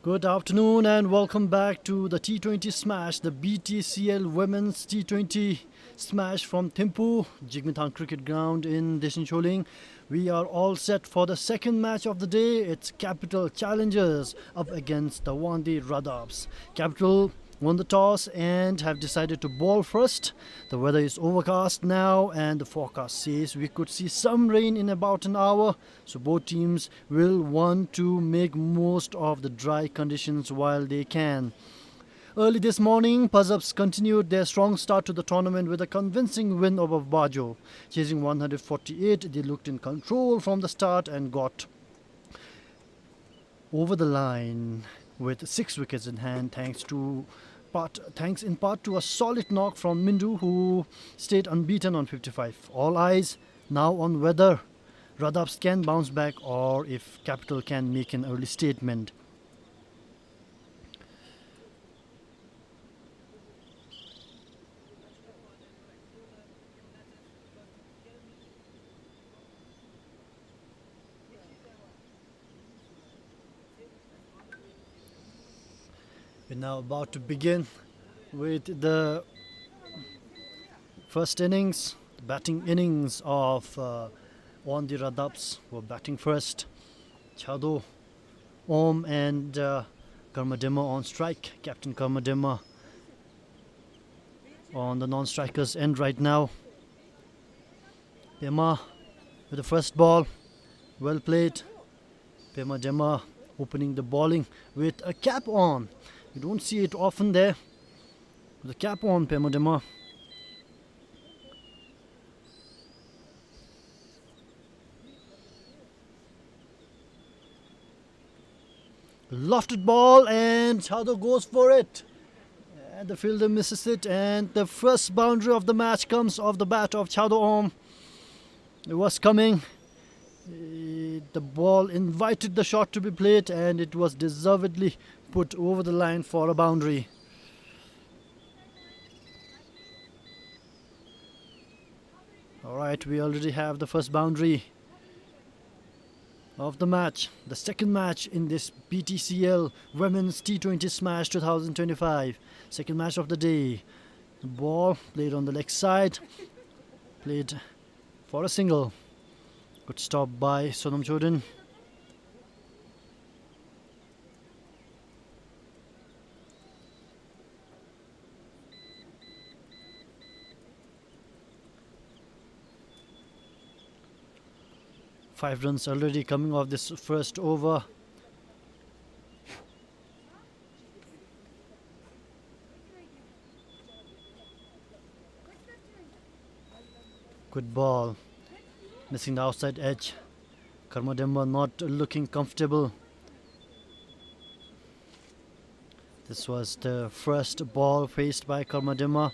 Good afternoon and welcome back to the T20 Smash, the BTCL Women's T20 Smash from Thimphu, Jigmethang Cricket Ground in Deshincholing. We are all set for the second match of the day. It's Capital Challengers up against the WANGDUE RADAPS. Capital won the toss and have decided to bowl first. The weather is overcast now and the forecast says we could see some rain in about an hour, so both teams will want to make most of the dry conditions while they can. Early this morning, Pazab continued their strong start to the tournament with a convincing win over Bajo. Chasing 148, they looked in control from the start and got over the line with 6 wickets in hand thanks in part to a solid knock from Mindu, who stayed unbeaten on 55. All eyes now on whether RADAPS can bounce back or if Capital can make an early statement. We're now about to begin with the first innings, the batting innings of WANGDUE RADAPS. Were batting first. Chado, Om and Karmadema on strike. Captain Karmadema on the non-strikers end right now. Pema with the first ball. Well played. Pema Dema opening the bowling with a cap on. You don't see it often there. With the cap on, Pema Dema. Lofted ball and Chado goes for it. And the fielder misses it, and the first boundary of the match comes off the bat of Chado Om. It was coming. The ball invited the shot to be played and it was deservedly put over the line for a boundary. Alright, we already have the first boundary of the match. The second match in this BTCL Women's T20 Smash 2025. Second match of the day. The ball played on the leg side. Played for a single. Good stop by Sonam Choudhury. Five runs already coming off this first over. Good ball. Missing the outside edge. Karmadema not looking comfortable. This was the first ball faced by Karmadema.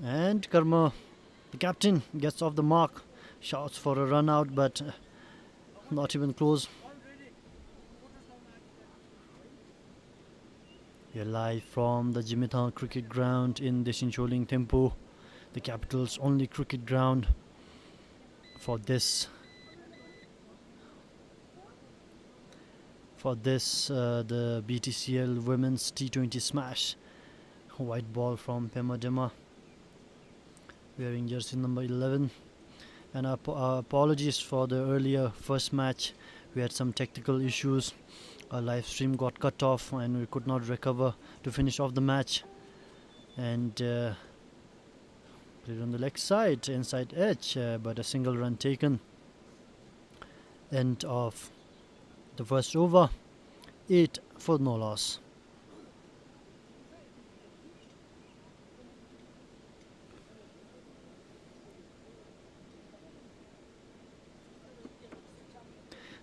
And Karma, the captain, gets off the mark. Shouts for a run out, but not even close. We are live from the Jigmethang Cricket Ground in Deshincholing, Thimphu, the capital's only cricket ground for this the BTCL Women's T20 Smash. White ball from Pema Dema, wearing jersey number 11. And our apologies for the earlier first match. We had some technical issues. Our live stream got cut off and we could not recover to finish off the match. And played on the leg side, inside edge, but a single run taken. End of the first over, 8 for no loss.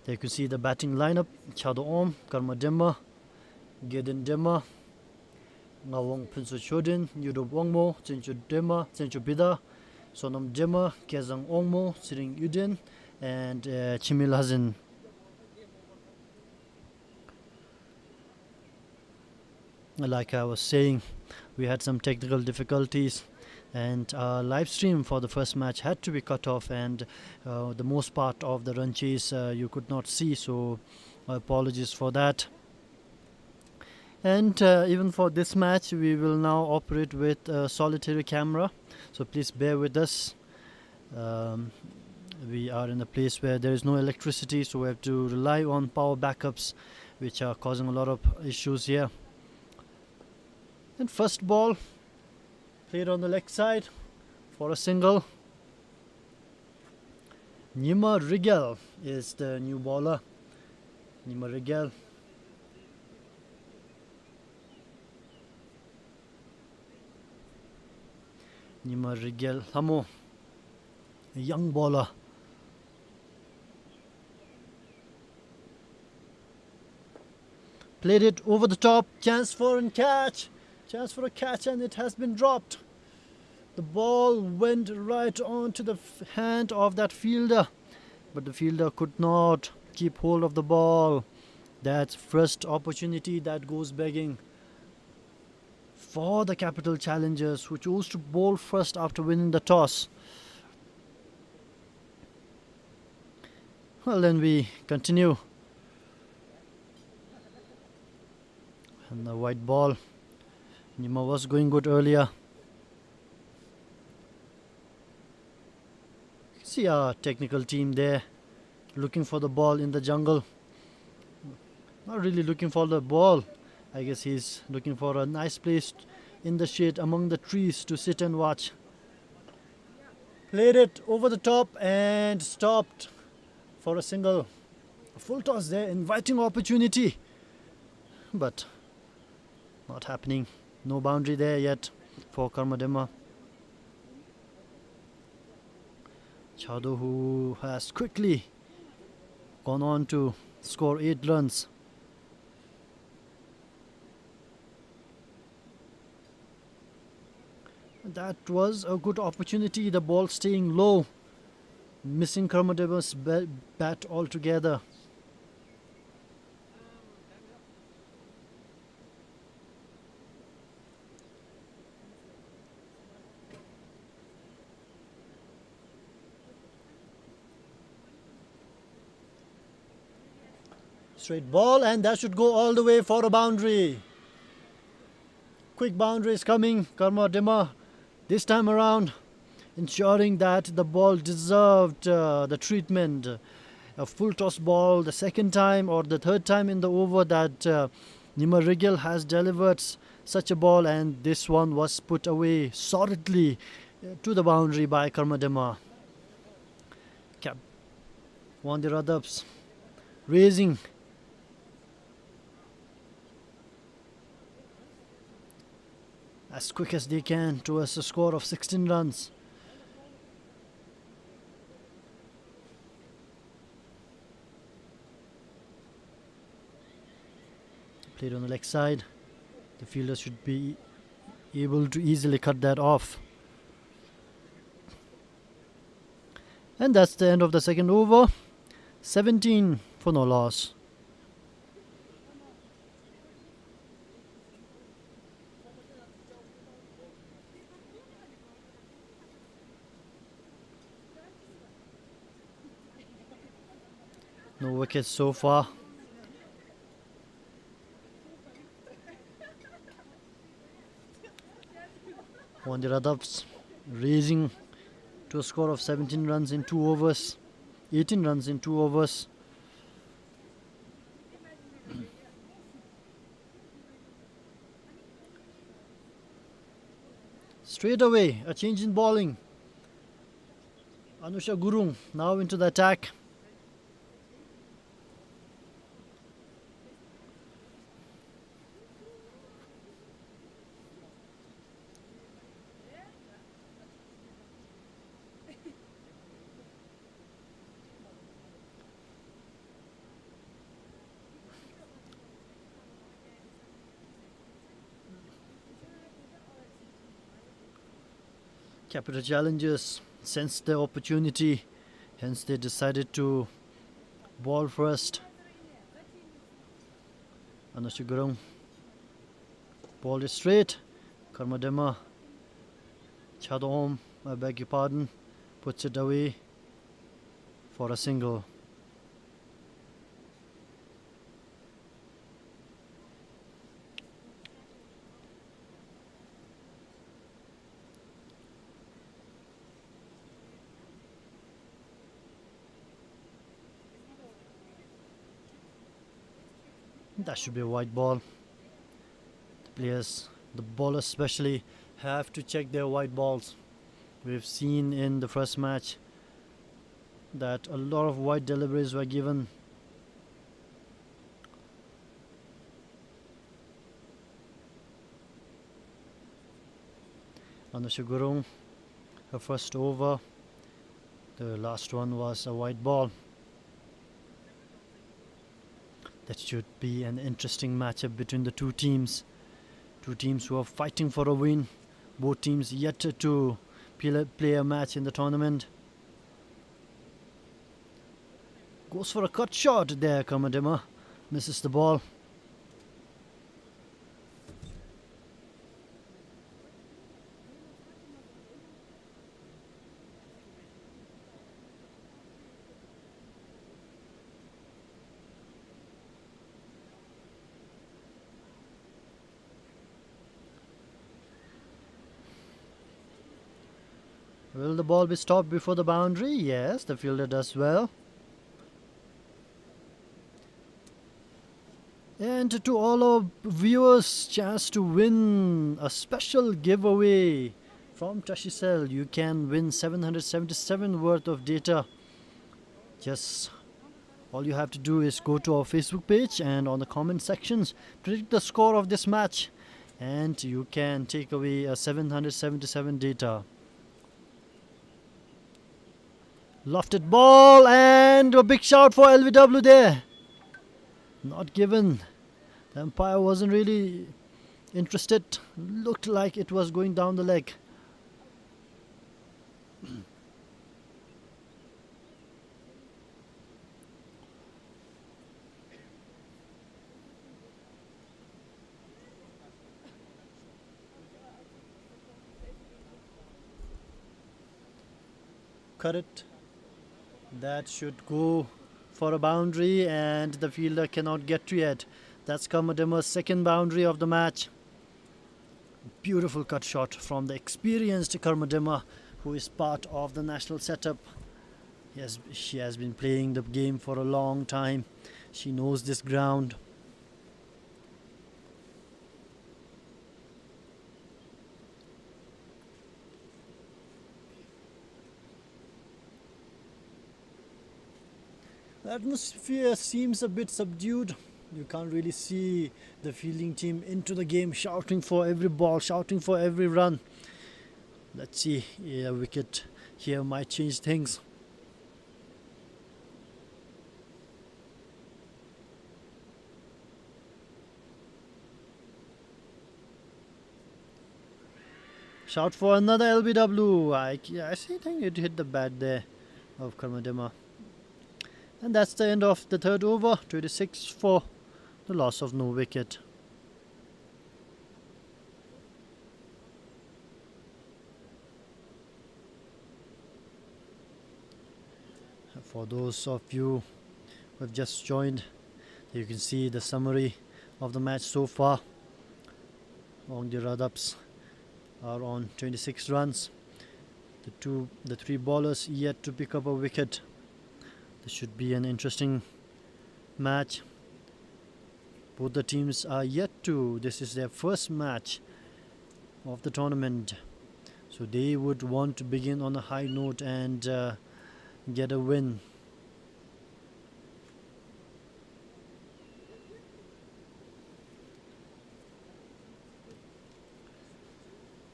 There you can see the batting lineup. Chado Om, Karmadema, Gedin Dema, Ngawang Pinsu Chodin, Yudo Wangmo, Chenchu Dema, Chenchu Bida, Sonam Dema, Kezang Ongmo, Siring Udin, and Chimil Hazin. Like I was saying, we had some technical difficulties. and live stream for the first match had to be cut off, and the most part of the run chase you could not see, so apologies for that. And even for this match we will now operate with a solitary camera, so please bear with us. We are in a place where there is no electricity, so we have to rely on power backups, which are causing a lot of issues here. And first ball played on the leg side for a single. Nima Rigel is the new bowler. Nima Rigel. Nima Rigel Hamo, a young bowler. Played it over the top, chance for a catch, and it has been dropped. The ball went right onto the hand of that fielder, but the fielder could not keep hold of the ball. That's first opportunity that goes begging for the Capital Challengers, who chose to bowl first after winning the toss. Well, then we continue. And the white ball. Nima was going good earlier. See our technical team there looking for the ball in the jungle. Not really looking for the ball. I guess he's looking for a nice place in the shade among the trees to sit and watch. Played it over the top and stopped for a single. A full toss there, inviting opportunity, but not happening. No boundary there yet for Karmadema. Chado, who has quickly gone on to score 8 runs. That was a good opportunity, the ball staying low, missing Karmadema's bat altogether. Straight ball, and that should go all the way for a boundary. Quick boundary is coming. Karmadema this time around ensuring that the ball deserved the treatment. A full toss ball the second time or the third time in the over that Nima Rigel has delivered such a ball, and this one was put away solidly to the boundary by Karmadema. Won the RADAPS, raising as quick as they can towards a score of 16 runs. Played on the leg side. The fielder should be able to easily cut that off. And that's the end of the second over. 17 for no loss. No wickets so far. Won the RADAPS, raising to a score of 17 runs in 2 overs. 18 runs in 2 overs. Straight away, a change in bowling. Anusha Gurung now into the attack. Capital Challengers sensed the opportunity, hence they decided to bowl first. Anusha Gurung bowled it straight. Karmadema Chadom, I beg your pardon, puts it away for a single. That should be a white ball. The players, the bowlers especially, have to check their white balls. We've seen in the first match that a lot of white deliveries were given. Anusha Gurung, her first over, the last one was a white ball. That should be an interesting matchup between the two teams. Two teams who are fighting for a win. Both teams yet to play a match in the tournament. Goes for a cut shot there, Karmadima. Misses the ball. Will the ball be stopped before the boundary? Yes, the fielder does well. And to all our viewers, chance to win a special giveaway from TCL. You can win 777 worth of data. Just all you have to do is go to our Facebook page and on the comment sections, predict the score of this match, and you can take away a 777 data. Lofted ball and a big shout for LBW there. Not given. The umpire wasn't really interested. Looked like it was going down the leg. Cut it. That should go for a boundary and the fielder cannot get to it. That's Karmadima's second boundary of the match. Beautiful cut shot from the experienced Karmadima, who is part of the national setup. She has been playing the game for a long time. She knows this ground. The atmosphere seems a bit subdued. You can't really see the fielding team into the game, shouting for every ball, shouting for every run. Let's see, a wicket here might change things. Shout for another LBW. I think it hit the bat there of Karmadima. And that's the end of the third over. 26 for the loss of no wicket. For those of you who have just joined, you can see the summary of the match so far. WANGDUE RADAPS are on 26 runs. The three bowlers yet to pick up a wicket. This should be an interesting match. Both the teams are yet to, this is their first match of the tournament. So they would want to begin on a high note and get a win.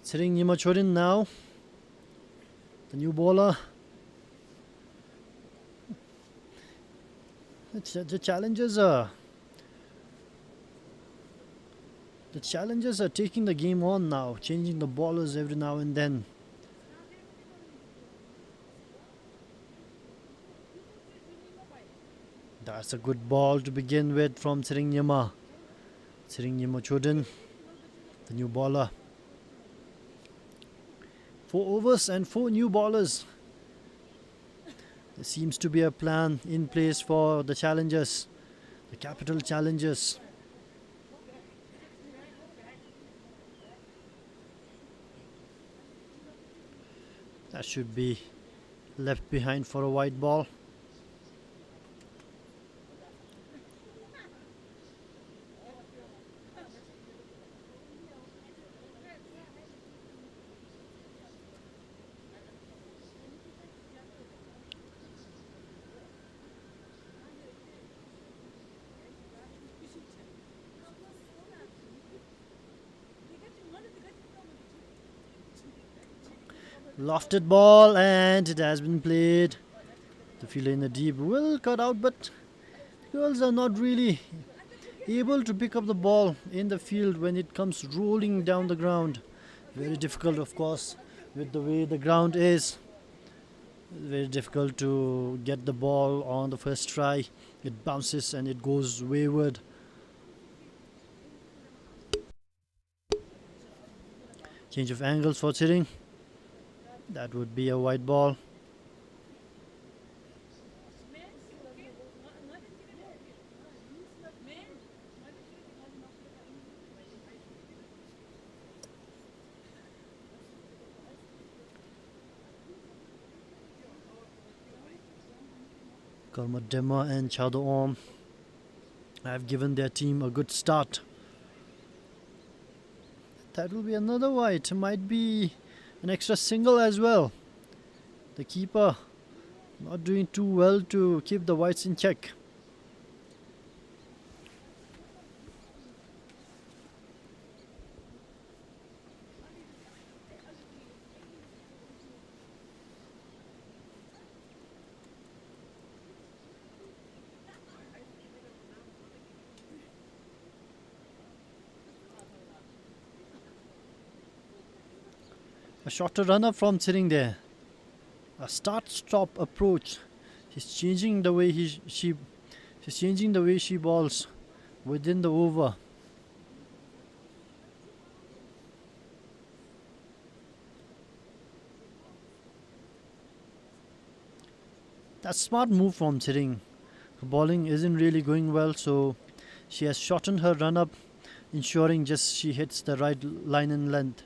Sitting Jigmethang now, the new bowler. The challengers are taking the game on now, changing the bowlers every now and then. That's a good ball to begin with from Jigmethang. Jigmethang, the new bowler. 4 overs and 4 new bowlers. There seems to be a plan in place for the challengers, the capital challengers. That should be left behind for a white ball. Lofted ball, and it has been played. The fielder in the deep will cut out, but the girls are not really able to pick up the ball in the field when it comes rolling down the ground. Very difficult, of course, with the way the ground is. Very difficult to get the ball on the first try. It bounces and it goes wayward. Change of angles for hitting. That would be a white ball. Karmadema and Chadoom have given their team a good start. That will be another white. Might be an extra single as well. The keeper not doing too well to keep the whites in check. A shorter runner from sitting there. A start-stop approach. She's changing the way she's changing the way she bowls within the over. That's smart move from sitting. Her bowling isn't really going well, so she has shortened her run up, ensuring just she hits the right line and length.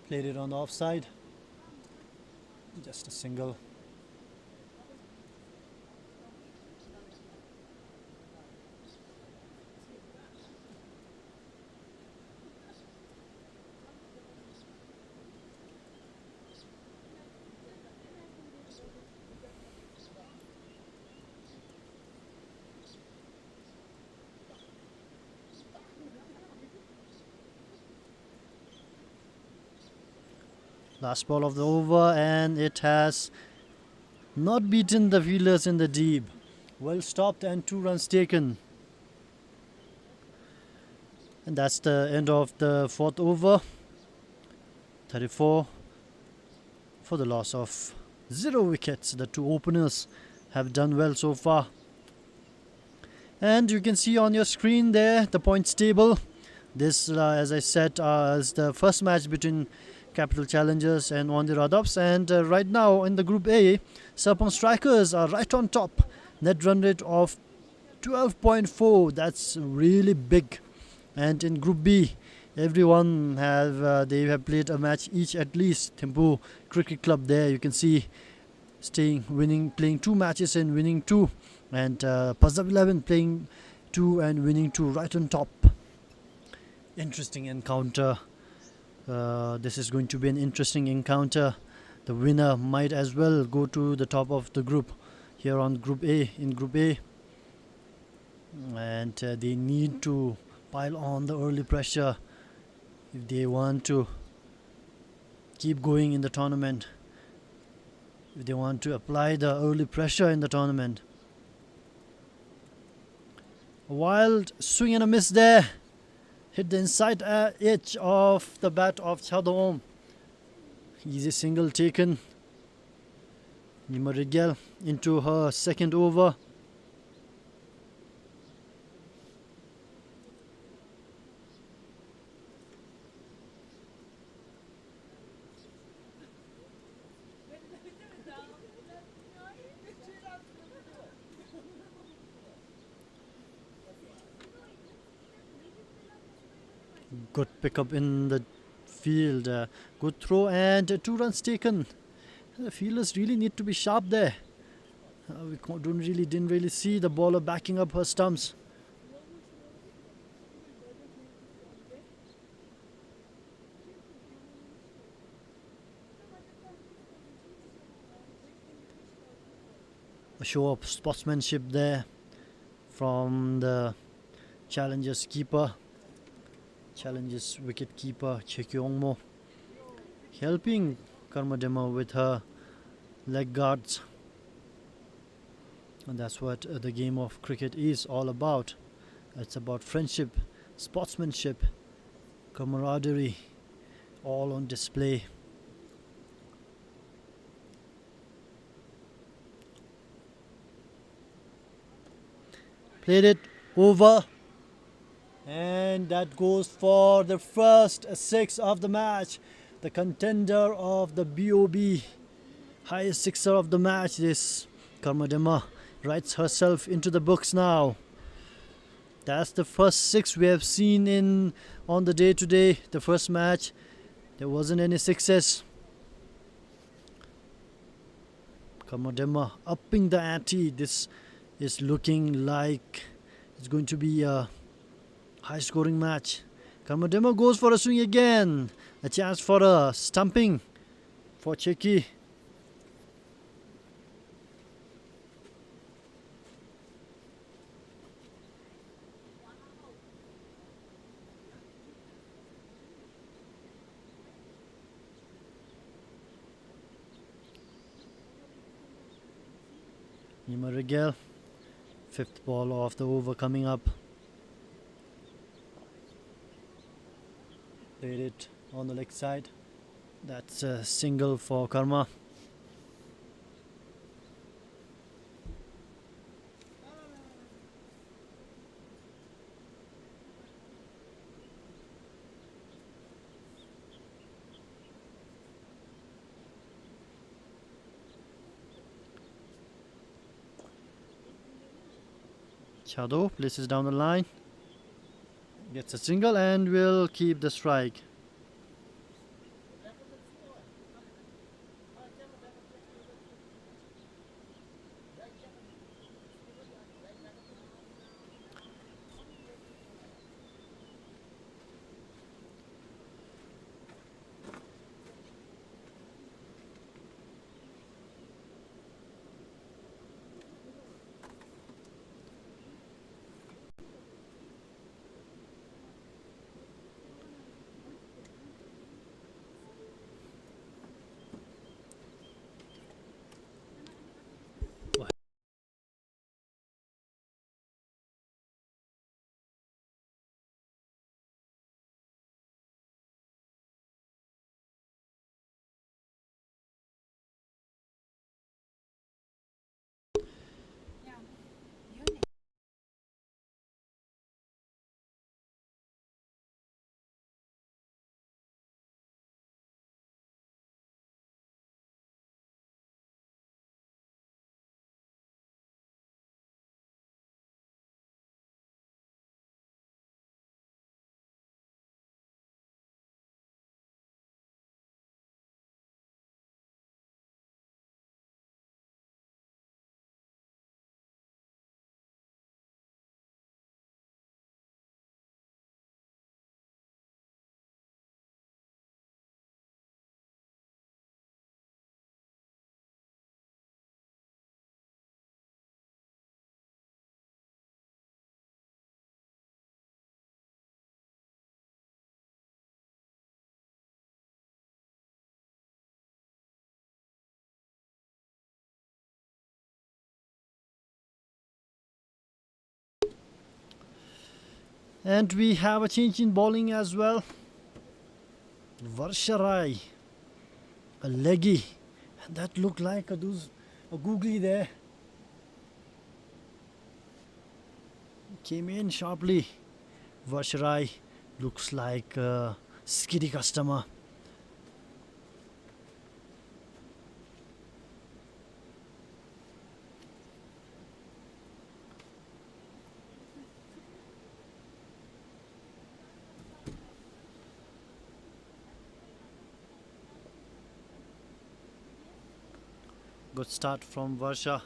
Played it on the offside. Just a single. Last ball of the over, and it has not beaten the fielders in the deep. Well stopped and 2 runs taken. And that's the end of the 4th over. 34 for the loss of 0 wickets. The 2 openers have done well so far. And you can see on your screen there the points table. This, as I said, is the first match between Capital Challengers and WANGDUE RADAPS, and right now in the Group A, Serpong Strikers are right on top. Net run rate of 12.4. That's really big. And in Group B, everyone they have played a match each at least. Thimphu Cricket Club there, you can see playing 2 matches and winning 2, and Pazab XI playing 2 and winning 2, right on top. Interesting encounter. This is going to be an interesting encounter. The winner might as well go to the top of the group here on Group A. In Group A, and they need to pile on the early pressure if they want to keep going in the tournament. If they want to apply the early pressure in the tournament. A wild swing and a miss there. Hit the inside edge of the bat of Chadoom. Easy single taken. Nima Rigel into her second over. Good pickup in the field. Good throw and 2 runs taken. The fielders really need to be sharp there. We didn't really see the bowler backing up her stumps. A show of sportsmanship there from the Challengers keeper, Challengers wicket keeper Chekyongmo, helping Karmadema with her leg guards. And that's what the game of cricket is all about. It's about friendship, sportsmanship, camaraderie, all on display. Played it over, and that goes for the first 6 of the match. The contender of the BOB, highest sixer of the match. This Karmadema writes herself into the books now. That's the first 6 we have seen on the day today. The first match, there wasn't any success. Karmadema upping the ante. This is looking like it's going to be a high scoring match. Karmadema goes for a swing again. A chance for a stumping for Cheki. Nima Rigel, 5th ball of the over coming up. Played it on the leg side. That's a single for Karma. Chado places down the line, gets a single and will keep the strike. And we have a change in bowling as well. Varsharai, a leggy, and that looked like those googly there. Came in sharply. Varsharai looks like a skitty customer. Good start from Varsha.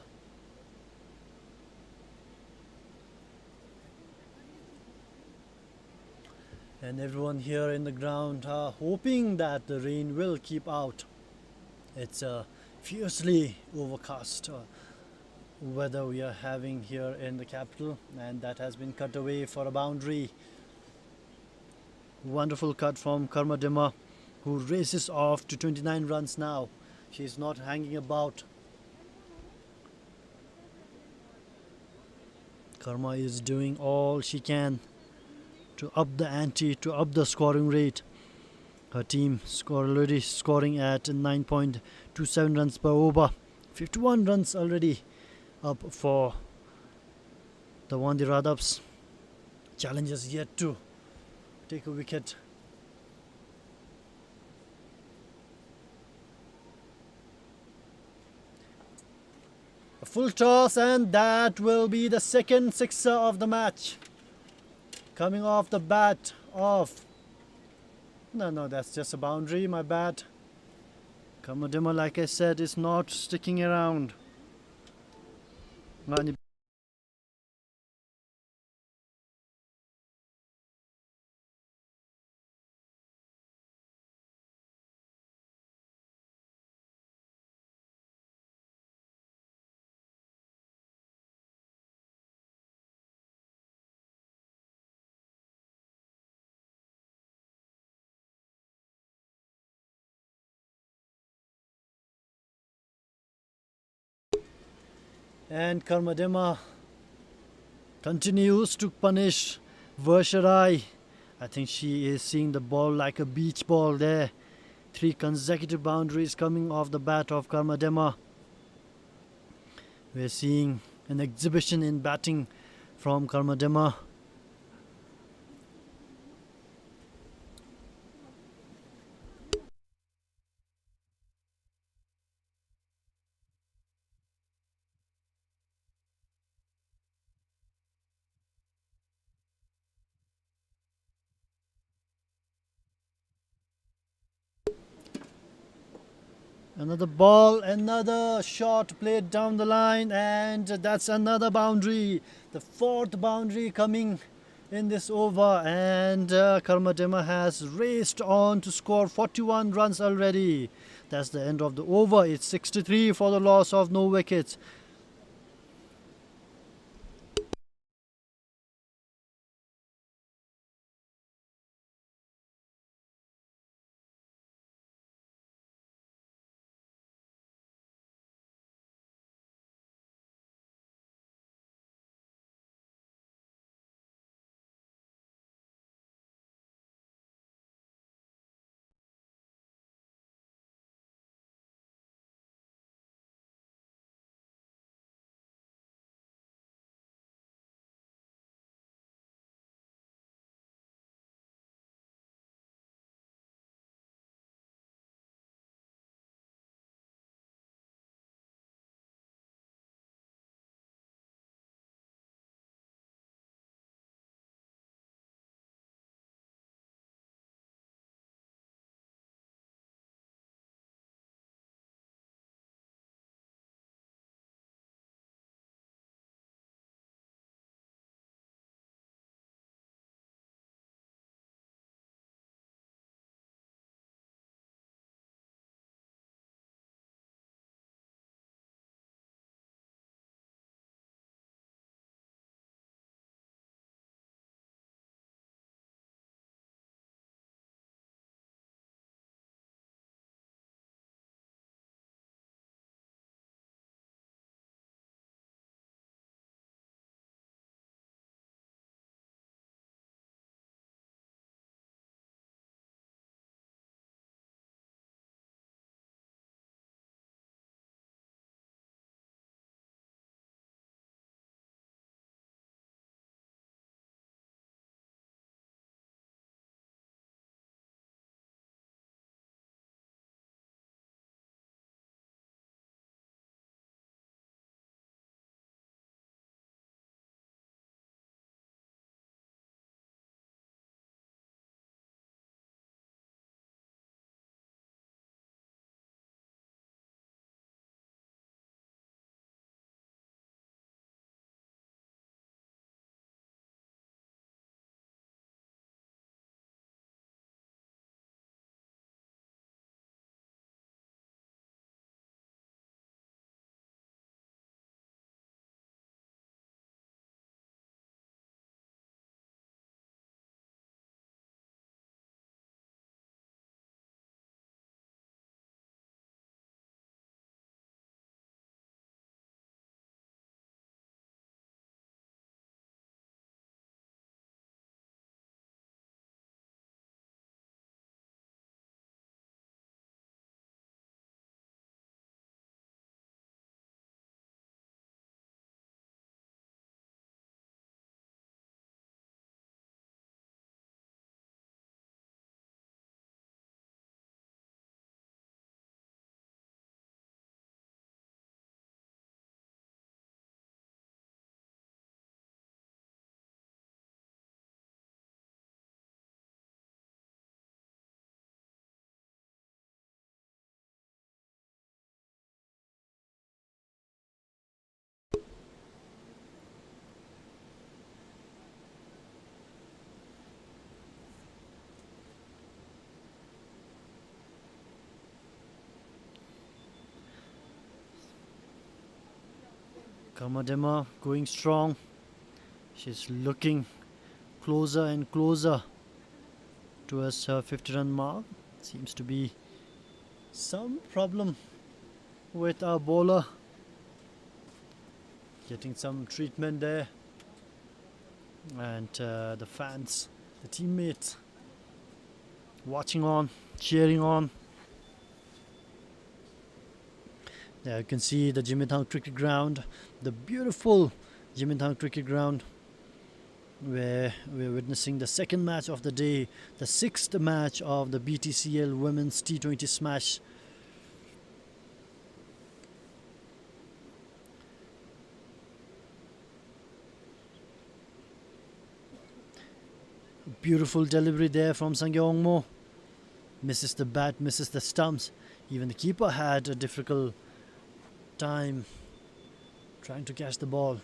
And everyone here in the ground are hoping that the rain will keep out. It's a fiercely overcast weather we are having here in the capital, and that has been cut away for a boundary. Wonderful cut from Karmadima, who races off to 29 runs now. She's not hanging about. Karma is doing all she can to up the ante, to up the scoring rate. Her team already scoring at 9.27 runs per over. 51 runs already up for the WANGDUE RADAPS. Challengers yet to take a wicket. A full toss, and that will be the second sixer of the match. Coming off the bat of... No, that's just a boundary, my bad. Karmadima, like I said, is not sticking around. And Karmadima continues to punish Varsharai. I think she is seeing the ball like a beach ball there. 3 consecutive boundaries coming off the bat of Karmadima. We're seeing an exhibition in batting from Karmadima. Another ball, another shot played down the line, and that's another boundary. The 4th boundary coming in this over, and Karmadima has raced on to score 41 runs already. That's the end of the over. It's 63 for the loss of no wickets. Karmadema going strong. She's looking closer and closer towards her 50-run mark. Seems to be some problem with our bowler. Getting some treatment there. And the fans, the teammates watching on, cheering on. There you can see the Jigmethang cricket ground, the beautiful Jigmethang cricket ground, where we're witnessing the second match of the day, the sixth match of the BTCL Women's T20 Smash. Beautiful delivery there from Sangyeongmo. Misses the bat, misses the stumps. Even the keeper had a difficult time trying to catch the ball.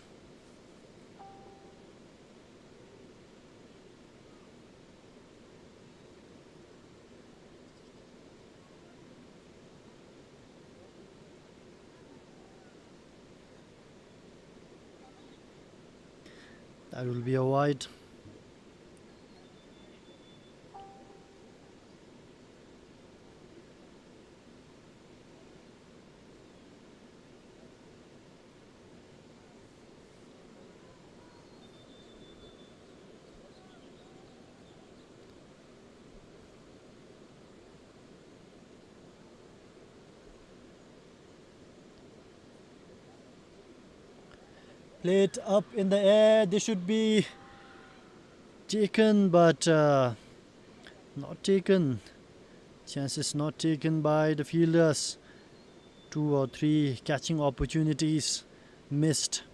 That will be a wide. Plate up in the air. They should be taken, but not taken. Chances not taken by the fielders. 2 or 3 catching opportunities missed.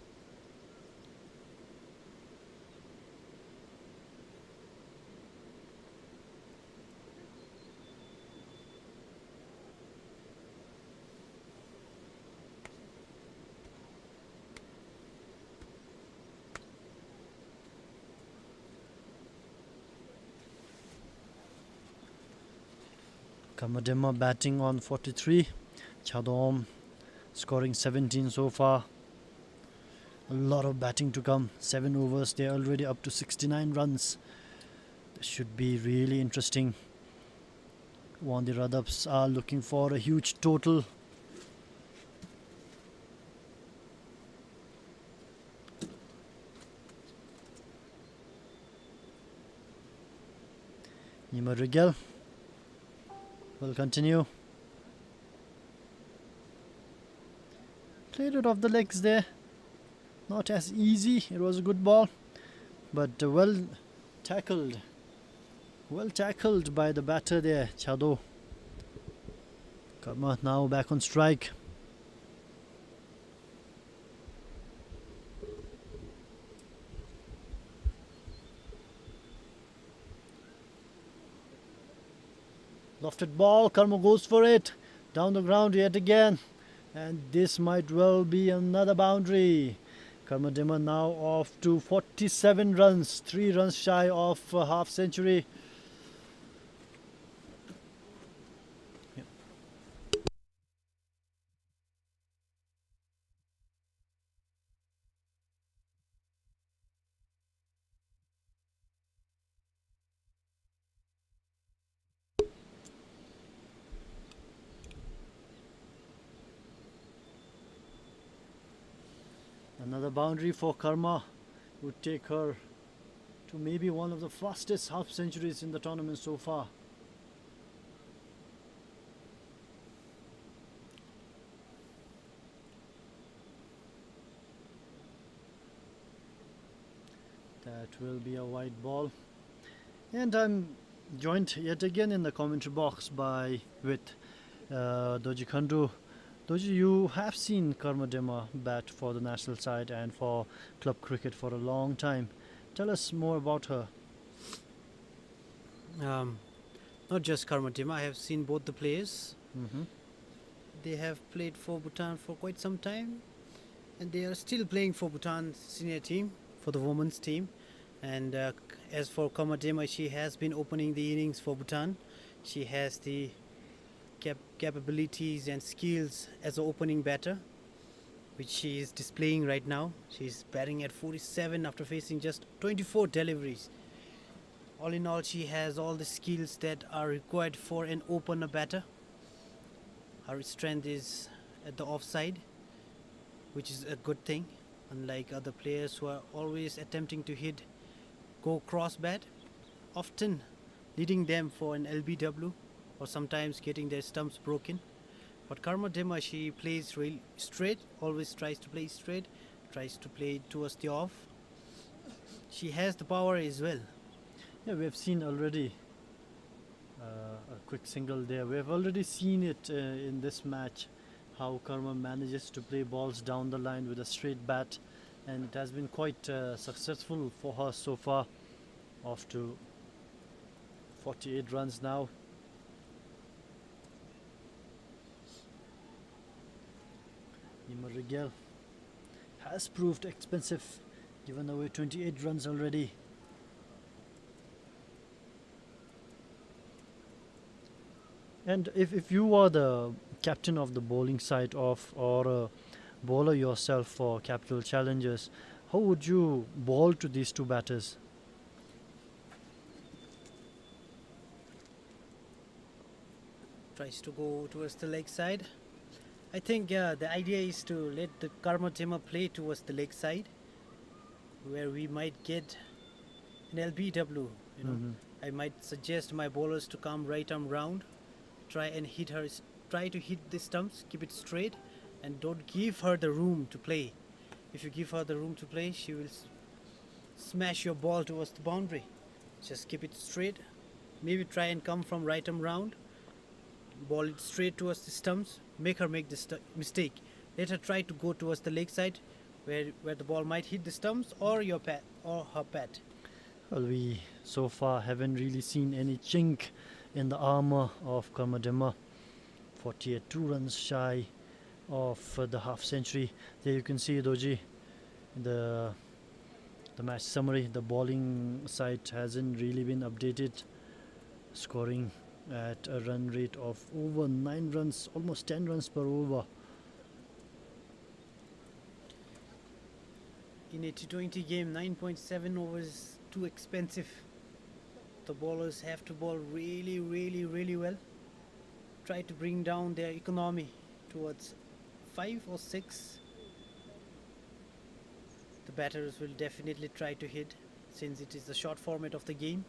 Karmadema batting on 43. Chadom scoring 17 so far. A lot of batting to come. 7 overs, they're already up to 69 runs. This should be really interesting. The RADAPS are looking for a huge total. Nima Rigel will continue. Played it off the legs there. Not as easy. It was a good ball, but well tackled. Well tackled by the batter there, Chado. Karma now back on strike. Lofted ball, Karma goes for it. Down the ground yet again. And this might well be another boundary. Karmadema now off to 47 runs. 3 runs shy of a half century. Another boundary for Karma would take her to maybe one of the fastest half centuries in the tournament so far. That will be a wide ball. And I'm joined yet again in the commentary box with Doji Khandu. Doji, you have seen Karmadema bat for the national side and for club cricket for a long time. Tell us more about her. Not just Karmadema, I have seen both the players. Mm-hmm. They have played for Bhutan for quite some time, and they are still playing for Bhutan senior team, for the women's team. And as for Karmadema, she has been opening the innings for Bhutan. She has the capabilities and skills as an opening batter, which she is displaying right now. She's batting at 47 after facing just 24 deliveries. All in all, she has all the skills that are required for an opener batter. Her strength is at the offside, which is a good thing, unlike other players who are always attempting to go cross bat, often leading them for an LBW or sometimes getting their stumps broken. But Karma Dema, she plays real straight, always tries to play straight, tries to play towards the off. She has the power as well. Yeah, we have seen already a quick single there. We have already seen it in this match, how Karma manages to play balls down the line with a straight bat, and it has been quite successful for her so far. Off to 48 runs now. Nima Rigel has proved expensive, given away 28 runs already. And if you are the captain of the bowling side of or a bowler yourself for Capital Challengers, how would you bowl to these two batters? Tries to go towards the leg side. I think the idea is to let the Karma Dema play towards the leg side, where we might get an LBW. I might suggest my bowlers to come right arm round, try to hit the stumps, keep it straight, and don't give her the room to play. If you give her the room to play, she will smash your ball towards the boundary. Just keep it straight. Maybe try and come from right arm round, ball it straight towards the stumps, make her make the mistake. Let her try to go towards the leg side, where the ball might hit the stumps or your pad or her pad. Well, we so far haven't really seen any chink in the armor of Karma Dema. 48, 2 runs shy of the half century. There you can see, Doji, the match summary. The bowling side hasn't really been updated, scoring at a run rate of over 9 runs, almost 10 runs per over. In a T20 game, 9.7 overs is too expensive. The bowlers have to bowl really, really, really well. Try to bring down their economy towards 5 or 6. The batters will definitely try to hit, since it is the short format of the game.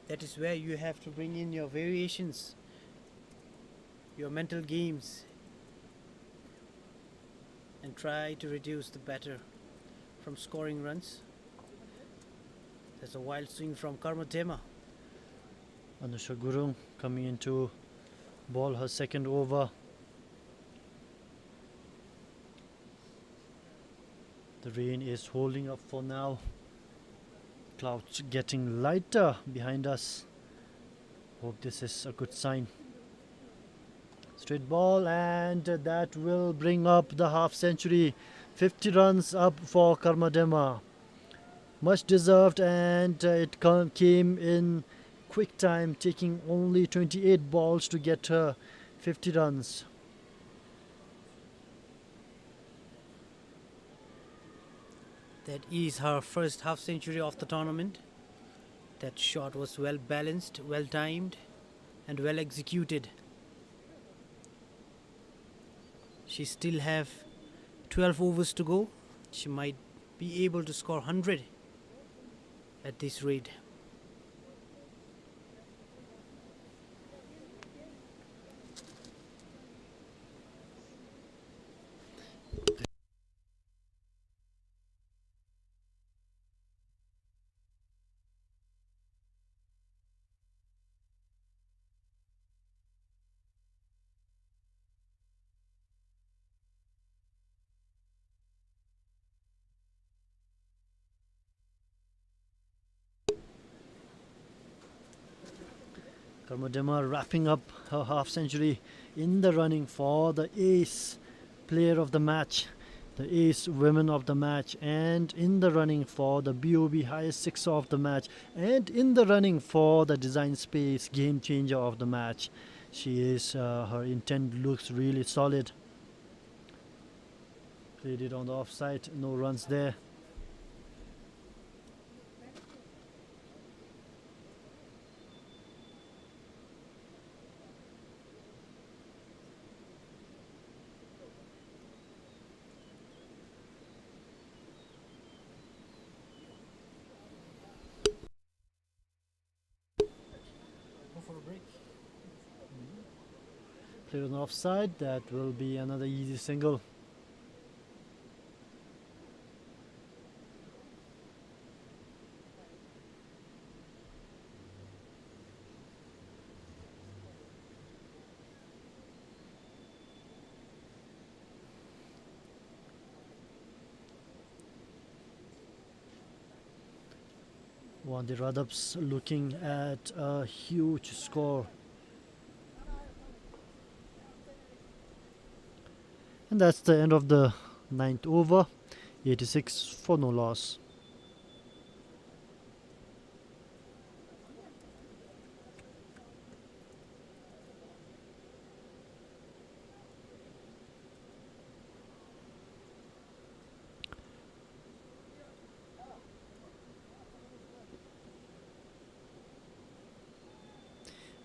That is where you have to bring in your variations, your mental games, and try to reduce the batter from scoring runs. There's a wild swing from Karma Dema. Anusha Gurung coming in to bowl her second over. The rain is holding up for now. Clouds getting lighter behind us. Hope this is a good sign. Straight ball, and that will bring up the half century. 50 runs up for Karma Dema. Much deserved, and it came in quick time, taking only 28 balls to get her 50 runs. That is her first half century of the tournament. That shot was well balanced, well timed, and well executed. She still have 12 overs to go. She might be able to score 100 at this rate. Karma Dema wrapping up her half century, in the running for the ace player of the match, the ace women of the match, and in the running for the BOB highest sixer of the match, and in the running for the design space game changer of the match. She is, her intent looks really solid. Played it on the offside, no runs there. Go for a break. Played on the offside, that will be another easy single. WANGDUE RADAPS looking at a huge score. And that's the end of the 9th over. 86 for no loss.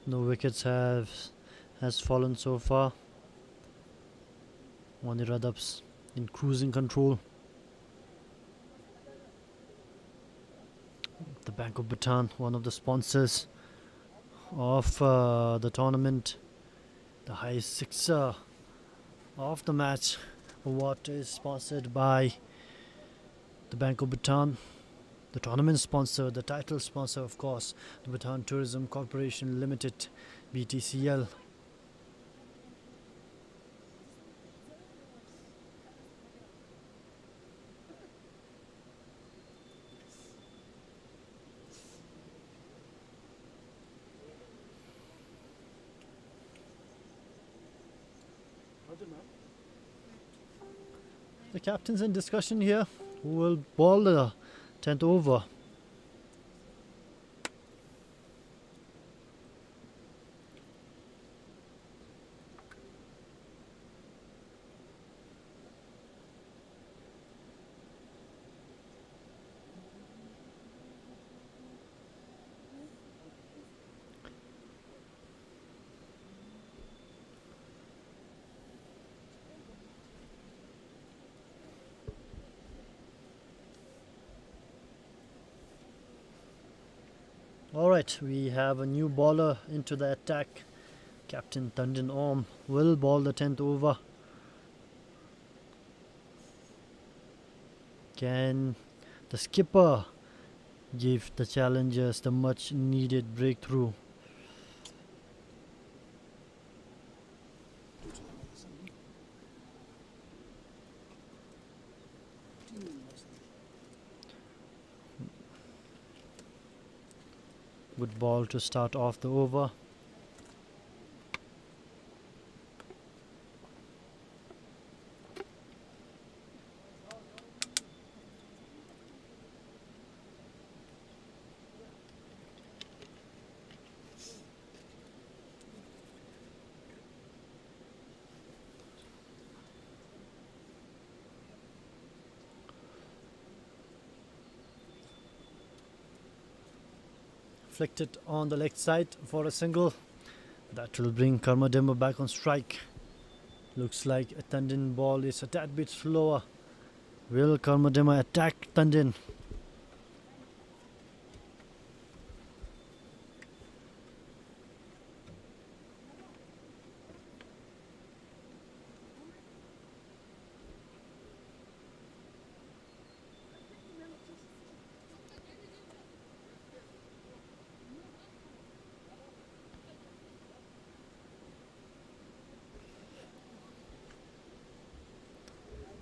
No wickets has fallen so far. WANGDUE RADAPS in cruising control. The Bank of Bhutan, one of the sponsors of the tournament, the highest sixer of the match. What is sponsored by the Bank of Bhutan, the tournament sponsor, the title sponsor, of course, the Bhutan Tourism Corporation Limited, BTCL. The captain's in discussion here. Who will bowl the 10th over? Alright, we have a new bowler into the attack. Captain Tandon Om will bowl the 10th over. Can the skipper give the challengers the much needed breakthrough? Good ball to start off the over. Flicked it on the leg side for a single. That will bring Karmadema back on strike. Looks like a Tandon ball is a tad bit slower. Will Karmadema attack Tandon?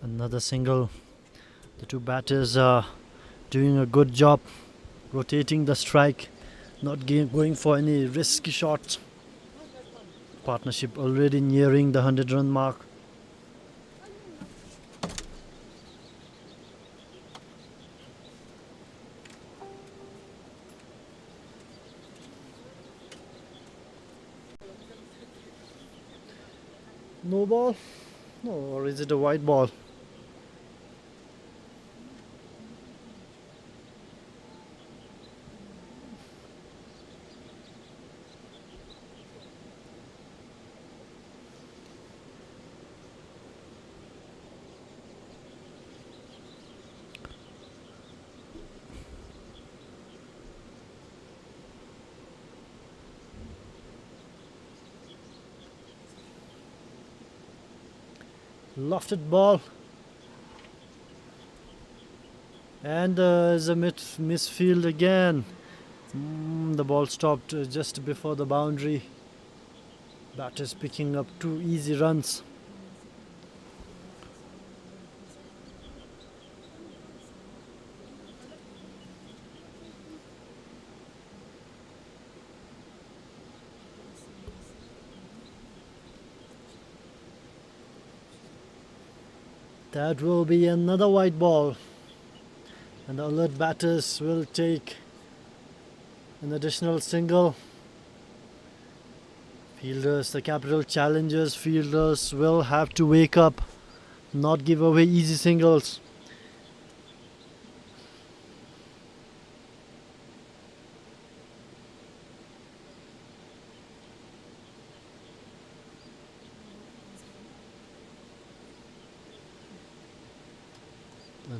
Another single. The two batters are doing a good job rotating the strike, not going for any risky shots. Partnership already nearing the 100-run mark. No ball? No, or is it a white ball? Lofted ball. And there's a misfield again. The ball stopped just before the boundary. Batters picking up 2 easy runs. That will be another white ball. And the alert batters will take an additional single. Fielders, the capital challengers fielders will have to wake up, not give away easy singles.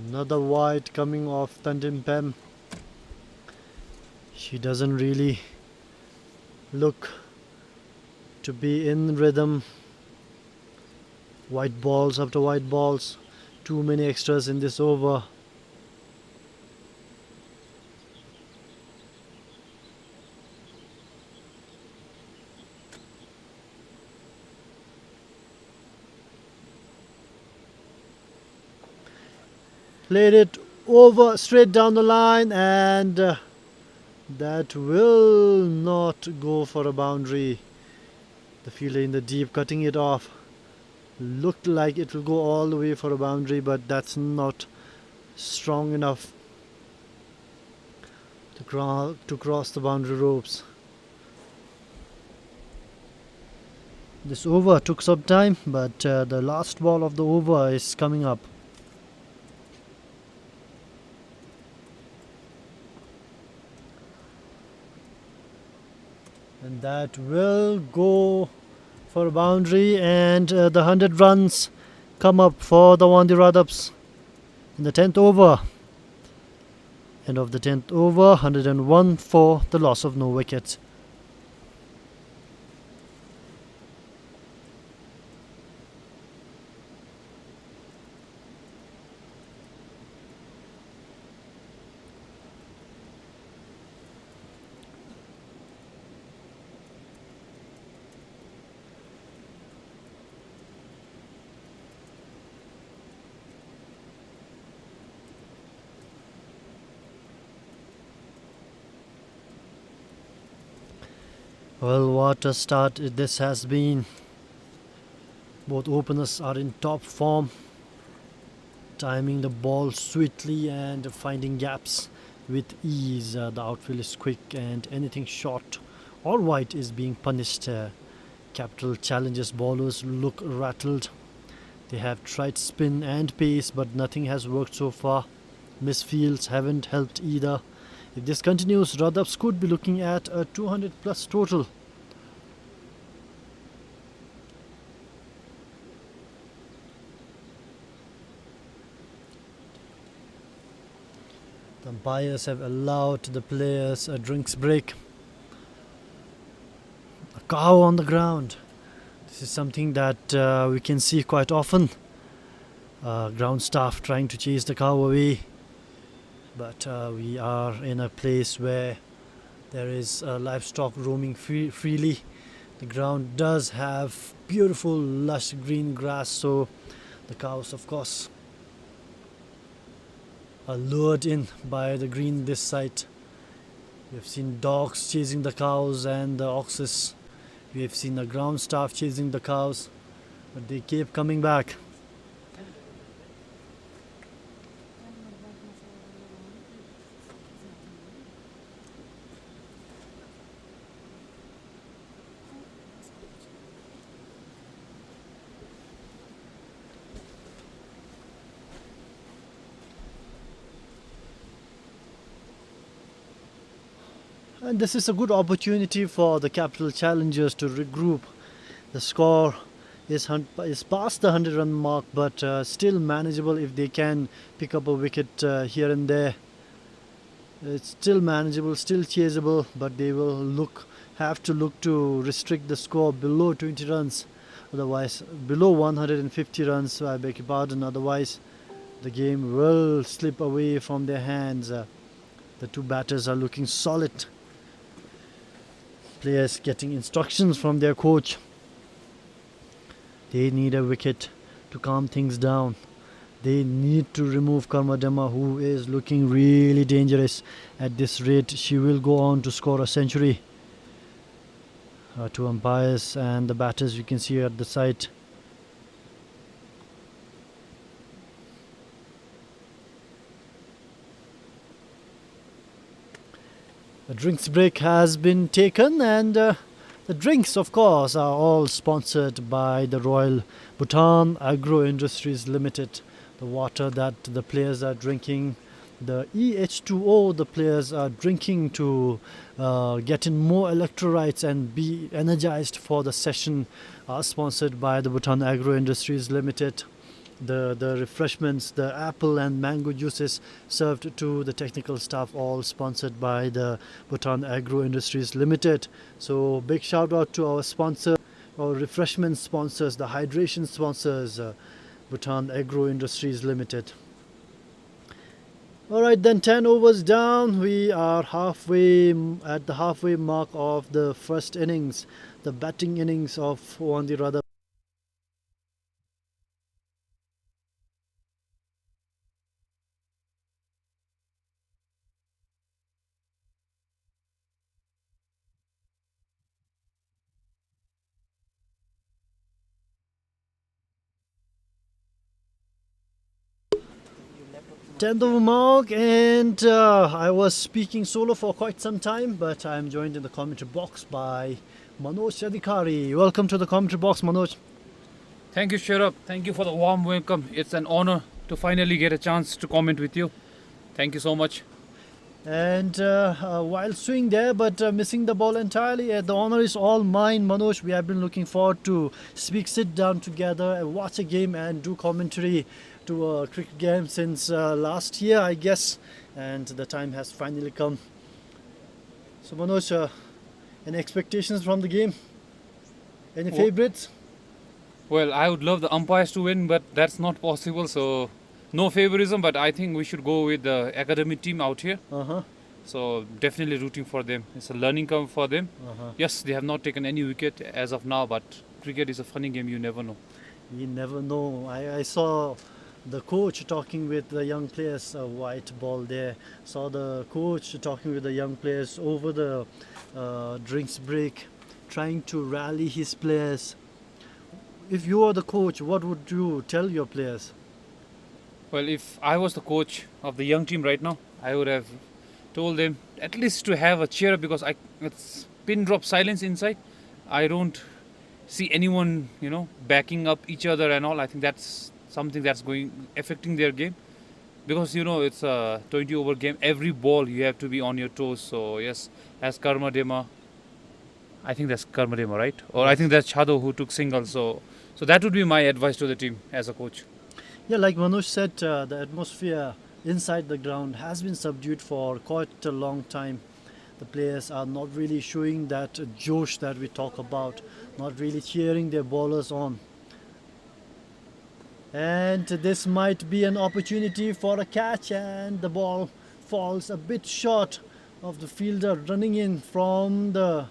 Another wide coming off Tandimpem. She doesn't really look to be in rhythm. White balls after white balls. Too many extras in this over. Played it over straight down the line, and that will not go for a boundary. The fielder in the deep cutting it off. Looked like it will go all the way for a boundary, but that's not strong enough to cross the boundary ropes. This over took some time, but the last ball of the over is coming up. And that will go for a boundary, and the 100 runs come up for the WANGDUE RADAPS in the 10th over. End of the 10th over, 101 for the loss of no wickets. Well, what a start this has been. Both openers are in top form, timing the ball sweetly and finding gaps with ease. The outfield is quick, and anything short or wide is being punished. Capital challenges bowlers look rattled. They have tried spin and pace, but nothing has worked so far. Misfields haven't helped either. If this continues, RADAPS could be looking at a 200 plus total. The umpires have allowed the players a drinks break. A cow on the ground. This is something that we can see quite often. Ground staff trying to chase the cow away. But we are in a place where there is livestock roaming freely. The ground does have beautiful lush green grass, so the cows of course are lured in by the green this side. We have seen dogs chasing the cows and the oxes. We have seen the ground staff chasing the cows, but they keep coming back. And this is a good opportunity for the capital challengers to regroup. The score is past the 100 run mark, but still manageable if they can pick up a wicket here and there. It's still manageable, still chaseable, but they will have to look to restrict the score below 20 runs. otherwise below 150 runs, I beg your pardon, otherwise the game will slip away from their hands. The two batters are looking solid. Players getting instructions from their coach. They need a wicket to calm things down. They need to remove Karmadema, who is looking really dangerous. At this rate, she will go on to score a century. Two umpires and the batters you can see at the side. A drinks break has been taken, and the drinks, of course, are all sponsored by the Royal Bhutan Agro Industries Limited. The water that the players are drinking, the EH2O the players are drinking to get in more electrolytes and be energized for the session, are sponsored by the Bhutan Agro Industries Limited. The refreshments, the apple and mango juices served to the technical staff, all sponsored by the Bhutan Agro Industries Limited. So big shout out to our sponsor, our refreshment sponsors, the hydration sponsors, Bhutan Agro Industries Limited. Alright then, 10 overs down, we are halfway at the halfway mark of the first innings, the batting innings of WANGDUE RADAPS. 10th over mark, and I was speaking solo for quite some time, but I'm joined in the commentary box by Manoj Adhikari. Welcome to the commentary box, Manoj. Thank you, Sharab. Thank you for the warm welcome. It's an honor to finally get a chance to comment with you. Thank you so much. And while swing there, but missing the ball entirely, the honor is all mine, Manoj. We have been looking forward to sit down together and watch a game and do commentary to a cricket game since last year, I guess, and the time has finally come. So Manoj, any expectations from the game? Any favorites? Well, I would love the umpires to win, but that's not possible, so no favoritism, but I think we should go with the academy team out here. So definitely rooting for them. It's a learning curve for them. Yes, they have not taken any wicket as of now, but cricket is a funny game, you never know. You never know. I saw the coach talking with the young players, a white ball there. Saw the coach talking with the young players over the drinks break, trying to rally his players. If you were the coach, what would you tell your players? Well, if I was the coach of the young team right now, I would have told them at least to have a cheer up, because it's pin drop silence inside. I don't see anyone, backing up each other and all. I think that's something that's affecting their game, because it's a 20 over game. Every ball you have to be on your toes. So yes, as Karmadema, I think that's Karmadema, right? Or I think that's Chado who took single. So that would be my advice to the team as a coach. Yeah, like Manoj said, the atmosphere inside the ground has been subdued for quite a long time. The players are not really showing that josh that we talk about, not really cheering their bowlers on. And this might be an opportunity for a catch, and the ball falls a bit short of the fielder running in from the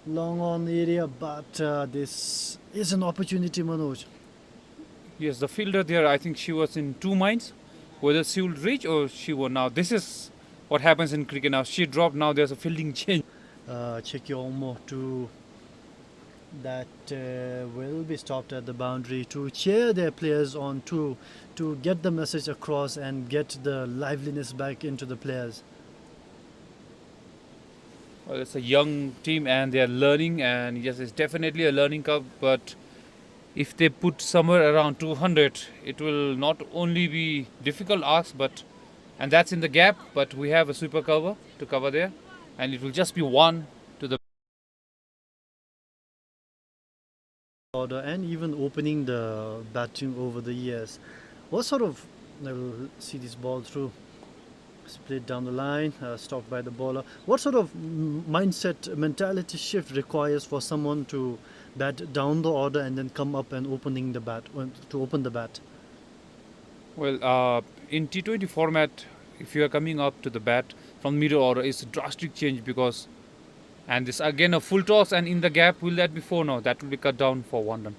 long on area, but this is an opportunity, Manoj. Yes, the fielder there, I think she was in two minds whether she would reach or she won't. Now this is what happens in cricket. Now she dropped, now there's a fielding change. Cheki Omo to that will be stopped at the boundary to cheer their players on, to get the message across and get the liveliness back into the players. Well, it's a young team and they are learning, and yes, it's definitely a learning curve, but if they put somewhere around 200, it will not only be difficult ask, and that's in the gap, but we have a super cover to cover there, and it will just be one to the order, and even opening the batting over the years. What sort of, I will see this ball through, split down the line, stopped by the bowler. What sort of mindset, mentality shift requires for someone to bat down the order and then come up and open the bat? Well, in T20 format, if you are coming up to the bat from middle order, it's a drastic change because, and this again a full toss and in the gap, will that be 4? No, that will be cut down for 1 run.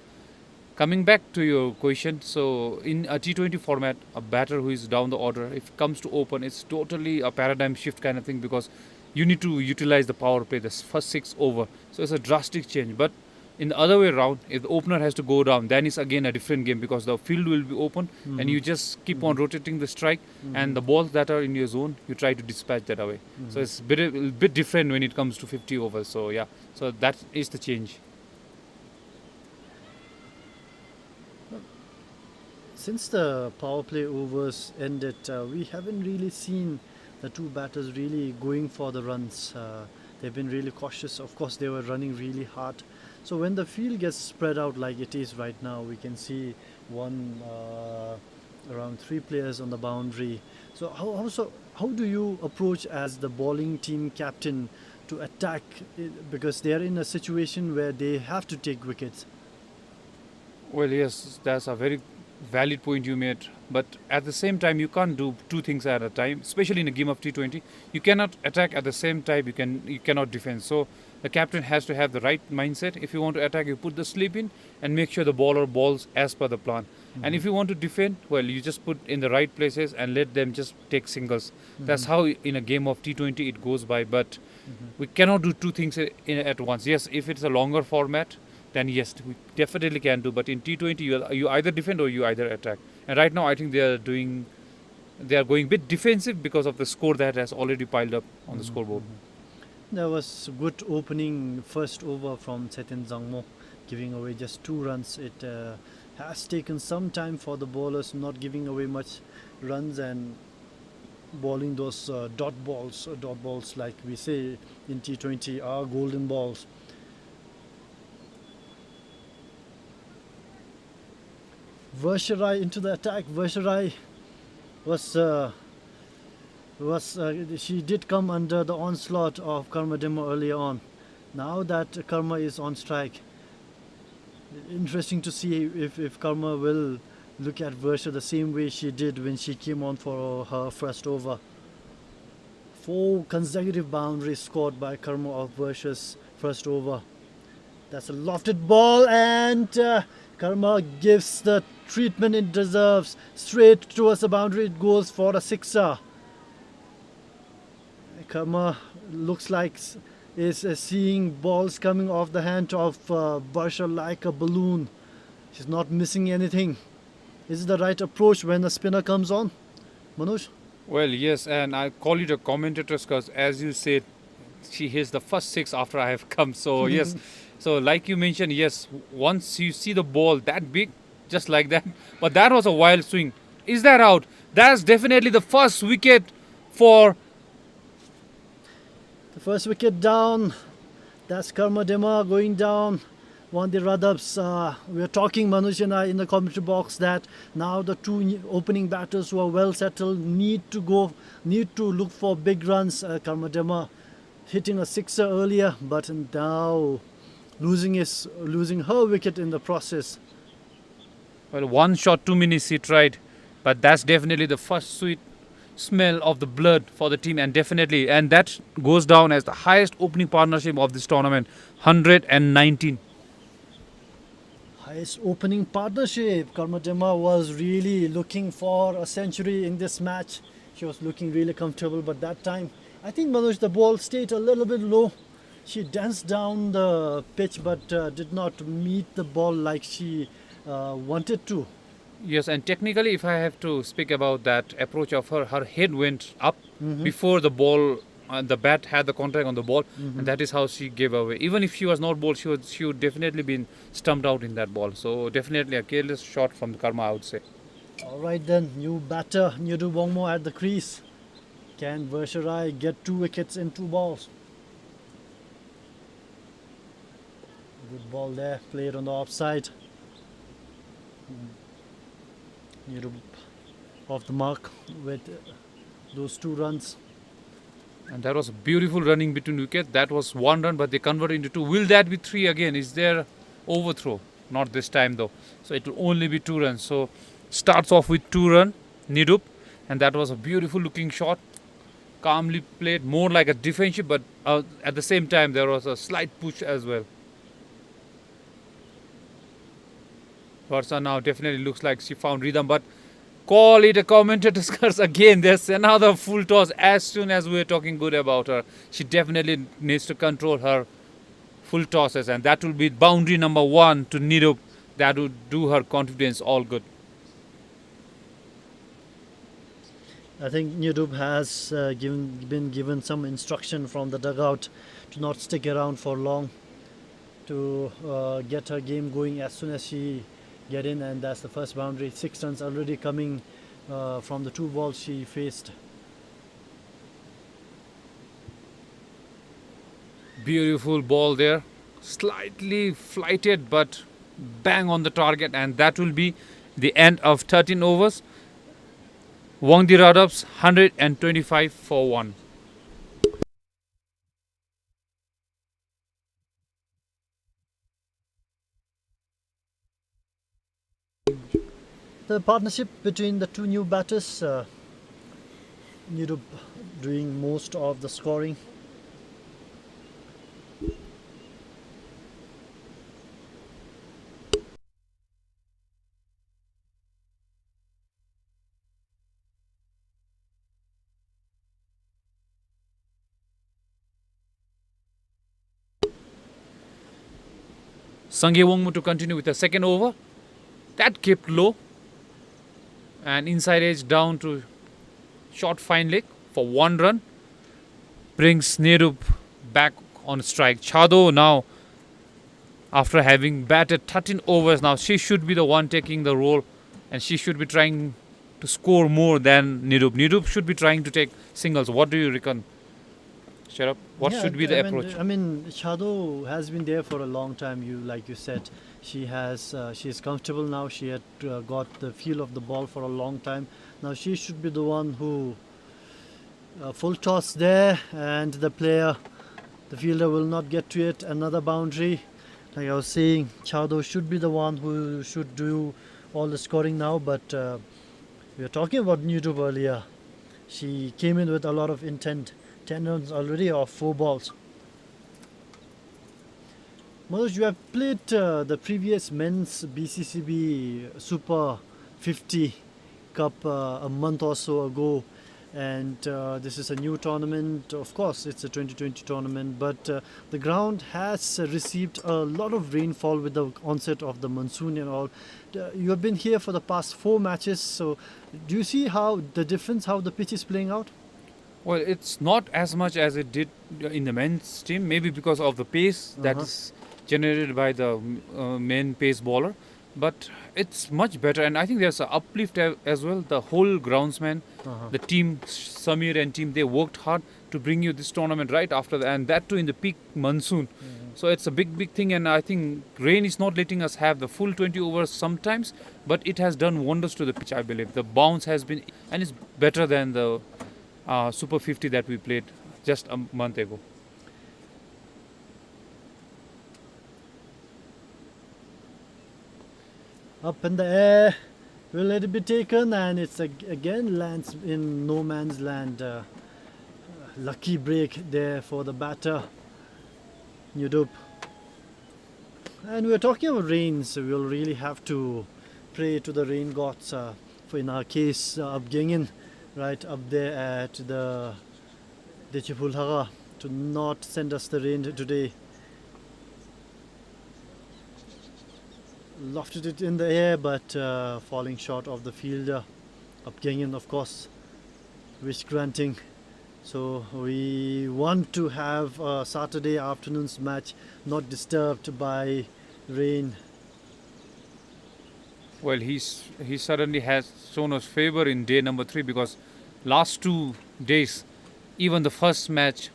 Coming back to your question, so in a T20 format, a batter who is down the order, if it comes to open, it's totally a paradigm shift kind of thing because you need to utilize the power play, the first 6 over. So it's a drastic change. But in the other way around, if the opener has to go down, then it's again a different game because the field will be open and you just keep on rotating the strike and the balls that are in your zone, you try to dispatch that away. So it's a bit different when it comes to 50 overs. So yeah, so that is the change. Since the power play overs ended, we haven't really seen the two batters really going for the runs. They've been really cautious. Of course, they were running really hard. So when the field gets spread out like it is right now, we can see around 3 players on the boundary. So how do you approach as the bowling team captain to attack because they are in a situation where they have to take wickets? Well, yes, that's a very valid point you made. But at the same time, you can't do 2 things at a time, especially in a game of T20. You cannot attack at the same time. You cannot defend. So the captain has to have the right mindset. If you want to attack, you put the slip in and make sure the bowler bowls as per the plan. And if you want to defend, well, you just put in the right places and let them just take singles. That's how in a game of T20 it goes by. But we cannot do 2 things at once. Yes, if it's a longer format, then yes, we definitely can do. But in T20, you either defend or you either attack. And right now, I think they are going a bit defensive because of the score that has already piled up on the scoreboard. There was good opening first over from Chetan Jangmo, giving away just 2 runs. It has taken some time for the bowlers, not giving away much runs and bowling those dot balls. Dot balls, like we say in T20, are golden balls. Versharai into the attack. Versharai she did come under the onslaught of Karma Demo earlier on. Now that Karma is on strike, interesting to see if Karma will look at Versha the same way she did when she came on for her first over. 4 consecutive boundaries scored by Karma of Versha's first over. That's a lofted ball and Karma gives the treatment it deserves. Straight towards the boundary it goes for a 6er. Karma looks like is seeing balls coming off the hand of Versha like a balloon. She's not missing anything. Is it the right approach when a spinner comes on, Manoj? Well, yes, and I call it a commentator because, as you said, she hits the first 6 after I have come. So yes, so like you mentioned, yes, once you see the ball that big, just like that, but that was a wild swing. Is that out? That's definitely the first wicket for. The first wicket down. That's Karma Dema going down. Won the RADAPS. We are talking, Manoj and I, in the commentary box that now the 2 opening batters who are well settled need to look for big runs. Karma Dema hitting a 6er earlier, but now losing her wicket in the process. Well, 1 shot 2 minutes he tried, but that's definitely the first sweet smell of the blood for the team, and that goes down as the highest opening partnership of this tournament, 119. Highest opening partnership. Karma Dema was really looking for a century in this match. She was looking really comfortable, but that time, I think, Manoj, the ball stayed a little bit low. She danced down the pitch, but did not meet the ball like she wanted to. Yes, and technically, if I have to speak about that approach of her head went up before the ball, the bat had the contact on the ball, and that is how she gave away. Even if she was not bowled, she would definitely been stumped out in that ball. So definitely a careless shot from the Karma, I would say. All right then, new batter, Nyudu Wongmo at the crease. Can Versharai get 2 wickets in 2 balls? Good ball there, played on the offside. Nyudu off the mark with those 2 runs. And that was beautiful running between wickets. That was 1 run, but they converted into 2. Will that be 3 again? Is there overthrow. Not this time though. So it will only be 2 runs. So starts off with 2 run, Nidup, and that was a beautiful looking shot. Calmly played, more like a defensive, but at the same time there was a slight push as well. Varsa now definitely looks like she found rhythm, but call it a commentator's curse again. There's another full toss as soon as we're talking good about her. She definitely needs to control her full tosses, and that will be boundary number 1 to Nidup. That would do her confidence all good. I think Nidub has been given some instruction from the dugout to not stick around for long, to get her game going as soon as she get in, and that's the first boundary. 6 runs already coming from the 2 balls she faced. Beautiful ball there, slightly flighted but bang on the target, and that will be the end of 13 overs. WANGDUE RADAPS 125 for 1. The partnership between the 2 new batters, Nidub doing most of the scoring. Sangye Wongmu to continue with the second over. That kept low, and inside edge down to short fine leg for 1 run. Brings Nidup back on strike. Chado now, after having batted 13 overs, now she should be the one taking the role, and she should be trying to score more than Nidup. Nidup should be trying to take singles. What do you reckon? Shut up. What Yeah, should be the approach? I mean, Shado has been there for a long time. Like you said, she is comfortable now. She had got the feel of the ball for a long time. Now she should be the one who full toss there, and the fielder will not get to it. Another boundary. Like I was saying, Chado should be the one who should do all the scoring now. But we were talking about Nidub earlier. She came in with a lot of intent. 10 runs already off 4 balls. Manoj, you have played the previous men's BCCB Super 50 Cup a month or so ago, and this is a new tournament. Of course, it's a 2020 tournament, but the ground has received a lot of rainfall with the onset of the monsoon and all. You have been here for the past 4 matches, so do you see how the pitch is playing out? Well, it's not as much as it did in the men's team, maybe because of the pace that is generated by the main pace bowler, but it's much better, and I think there's an uplift as well. The whole groundsman, the team, Samir and team, they worked hard to bring you this tournament right after that, and that too in the peak monsoon. So it's a big thing, and I think rain is not letting us have the full 20 overs sometimes, but it has done wonders to the pitch, I believe. The bounce has been, and it's better than the Super 50 that we played just a month ago. Up in the air, will it be taken? And it's again lands in no man's land. Lucky break there for the batter, Nidub. And we're talking about rain, so we'll really have to pray to the rain gods. For in our case, Abgengin, right up there at the Dechipulhaga, to not send us the rain today. Lofted it in the air, but falling short of the fielder. Abgengin, of course, wish granting. So we want to have a Saturday afternoon's match not disturbed by rain. Well, he certainly has shown us favor in day number 3, because last 2 days, even the first match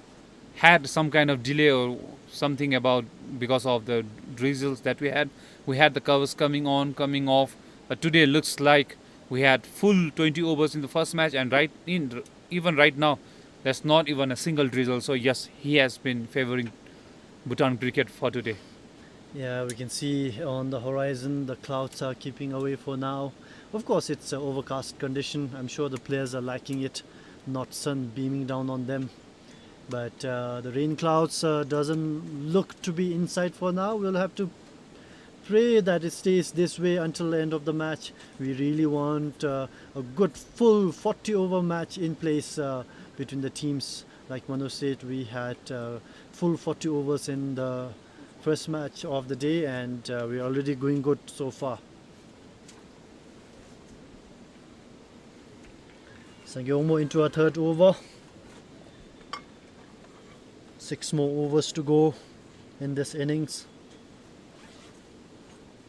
had some kind of delay or something about because of the drizzles that we had. We had the covers coming on, coming off. But today looks like we had full 20 overs in the first match, and even right now, there's not even a single drizzle. So yes, he has been favoring Bhutan cricket for today. Yeah, we can see on the horizon the clouds are keeping away for now. Of course, it's an overcast condition. I'm sure the players are liking it, not sun beaming down on them. But the rain clouds doesn't look to be inside for now. We'll have to pray that it stays this way until the end of the match. We really want a good full 40 over match in place between the teams. Like Manu said, we had full 40 overs in the first match of the day, and we're already going good so far. Sangyomo into our third over. 6 more overs to go in this innings.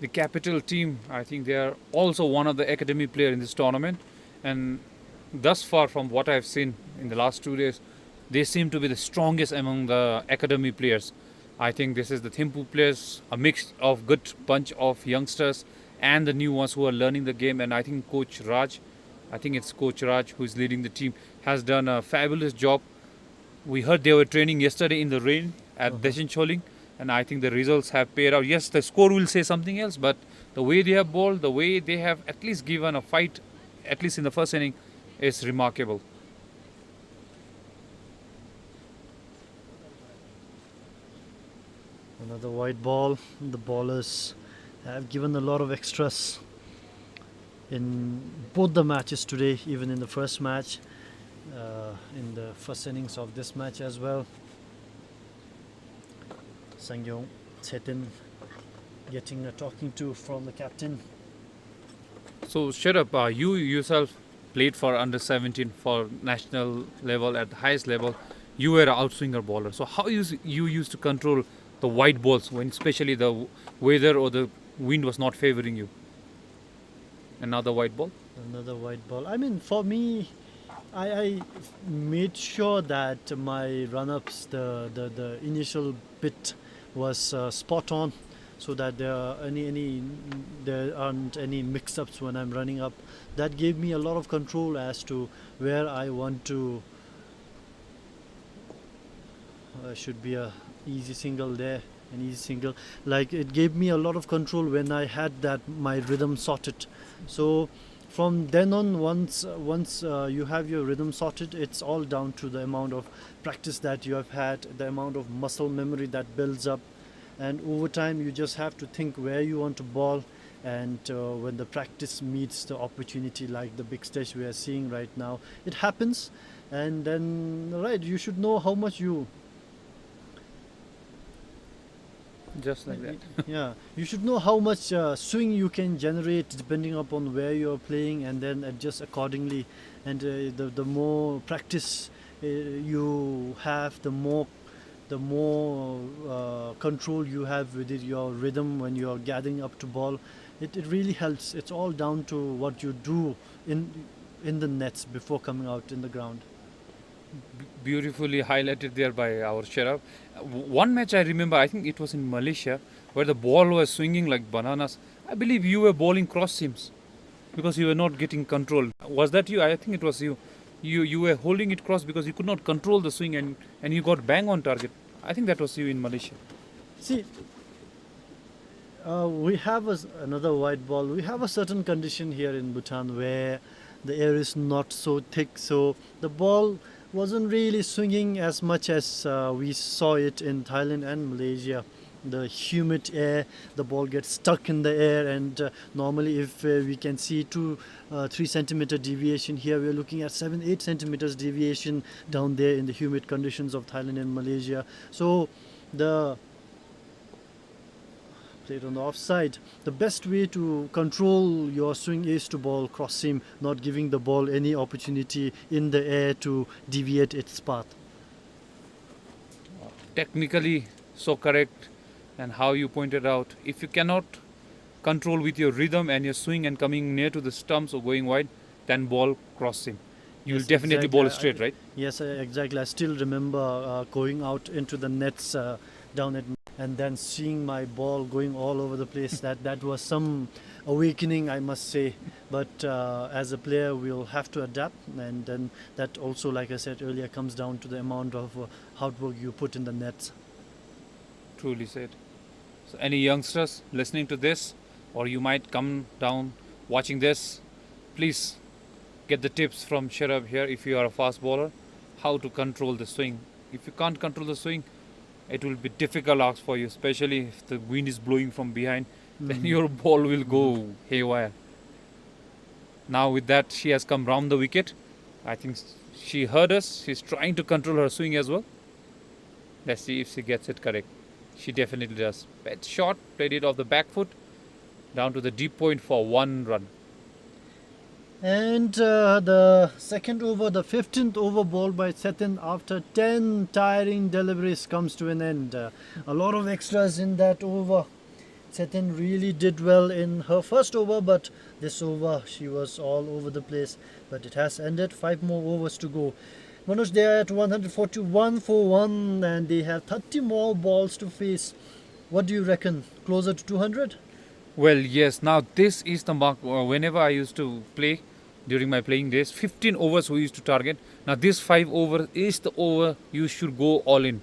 The capital team, I think they are also one of the academy players in this tournament, and thus far from what I've seen in the last 2 days, they seem to be the strongest among the academy players. I think this is the Thimphu players, a mix of good bunch of youngsters and the new ones who are learning the game. And I think Coach Raj, I think it's Coach Raj who is leading the team, has done a fabulous job. We heard they were training yesterday in the rain at Deshin Choling, and I think the results have paid out. Yes, the score will say something else, but the way they have bowled, the way they have at least given a fight, at least in the first inning, is remarkable. Another white ball. The bowlers have given a lot of extras in both the matches today, even in the first match, in the first innings of this match as well. Sangyong Chetin getting a talking to from the captain. So, Sharap, you yourself played for under 17 for national level at the highest level. You were an outswinger bowler. So, how you used to control the white balls when especially the weather or the wind was not favoring you? Another white ball? Another white ball. I mean, for me, I made sure that my run-ups, the initial bit was spot on, so that there aren't any mix-ups when I'm running up. That gave me a lot of control as to where I want to. Should be a easy single there, an easy single. Like, it gave me a lot of control when I had that my rhythm sorted. So from then on, once you have your rhythm sorted, it's all down to the amount of practice that you have had, the amount of muscle memory that builds up, and over time you just have to think where you want to bowl. And when the practice meets the opportunity, like the big stage we are seeing right now, it happens. And then, right, you should know how much you Just like that. yeah, you should know how much swing you can generate depending upon where you are playing, and then adjust accordingly. And the more practice you have, the more control you have with your rhythm when you are gathering up to ball. It really helps. It's all down to what you do in the nets before coming out in the ground. Beautifully highlighted there by our Sharaf. One match I remember, I think it was in Malaysia, where the ball was swinging like bananas. I believe you were bowling cross seams because you were not getting control. Was that you? I think it was you. You were holding it cross because you could not control the swing, and you got bang on target. I think that was you in Malaysia. See, we have another white ball. We have a certain condition here in Bhutan where the air is not so thick, so the ball wasn't really swinging as much as we saw it in Thailand and Malaysia. The humid air, the ball gets stuck in the air, and normally if we can see 2-3 centimeter deviation, here we're looking at 7-8 centimeters deviation down there in the humid conditions of Thailand and Malaysia. So the played on the offside. The best way to control your swing is to bowl cross seam, not giving the ball any opportunity in the air to deviate its path. Technically so correct, and how you pointed out, if you cannot control with your rhythm and your swing and coming near to the stumps or going wide, then ball cross seam. You will Yes, definitely exactly. bowl straight, right? Yes, exactly. I still remember going out into the nets down at, and then seeing my ball going all over the place. That was some awakening, I must say. But as a player, we'll have to adapt, and then that also, like I said earlier, comes down to the amount of hard work you put in the nets. Truly said. So any youngsters listening to this, or you might come down watching this, please get the tips from Sharab here if you are a fast bowler, how to control the swing. If you can't control the swing, it will be difficult ask for you, especially if the wind is blowing from behind, then your ball will go haywire. Now with that, she has come round the wicket. I think she heard us. She's trying to control her swing as well. Let's see if she gets it correct. She definitely does. Bad shot, played it off the back foot, down to the deep point for 1 run. And the second over, the 15th over ball by Setin after 10 tiring deliveries comes to an end. A lot of extras in that over. Setin really did well in her first over, but this over she was all over the place. But it has ended. 5 more overs to go. Manoj, they are at 141 for 1 and they have 30 more balls to face. What do you reckon? Closer to 200? Well, yes. Now this is the mark. Whenever I used to play during my playing days, 15 overs we used to target. Now this 5 over is the over you should go all in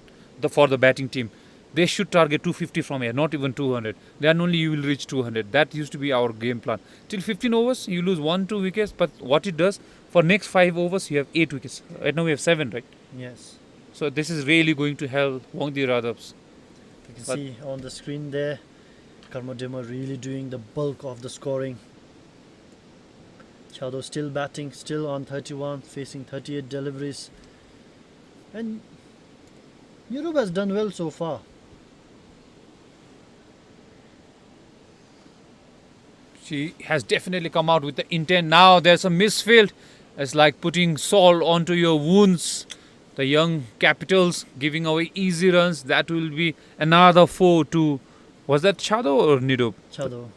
for the batting team. They should target 250 from here, not even 200. Then only you will reach 200. That used to be our game plan. Till 15 overs, you lose 1-2 wickets. But what it does, for next 5 overs, you have 8 wickets. Right now we have 7, right? Yes. So this is really going to help WANGDUE RADAPS. You can see on the screen there, Karmadema really doing the bulk of the scoring. Chado still batting, still on 31, facing 38 deliveries. And Europe has done well so far. She has definitely come out with the intent. Now there's a misfield. It's like putting salt onto your wounds. The young capitals giving away easy runs. That will be another 4-2. Was that Chado or Nidup? Chado.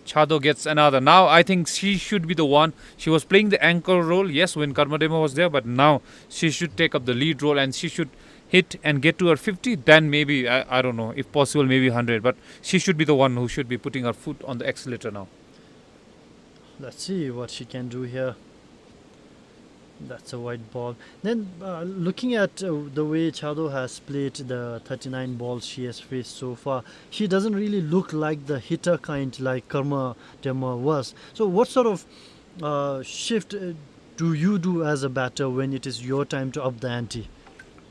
Chado gets another. Now I think she should be the one. She was playing the anchor role, yes, when Karmadema was there, but now she should take up the lead role and she should hit and get to her 50. Then maybe, I don't know, if possible, maybe 100. But she should be the one who should be putting her foot on the accelerator now. Let's see what she can do here. That's a white ball. Then looking at the way Chado has played the 39 balls she has faced so far, she doesn't really look like the hitter kind like Karmadema was. So what sort of shift do you do as a batter when it is your time to up the ante?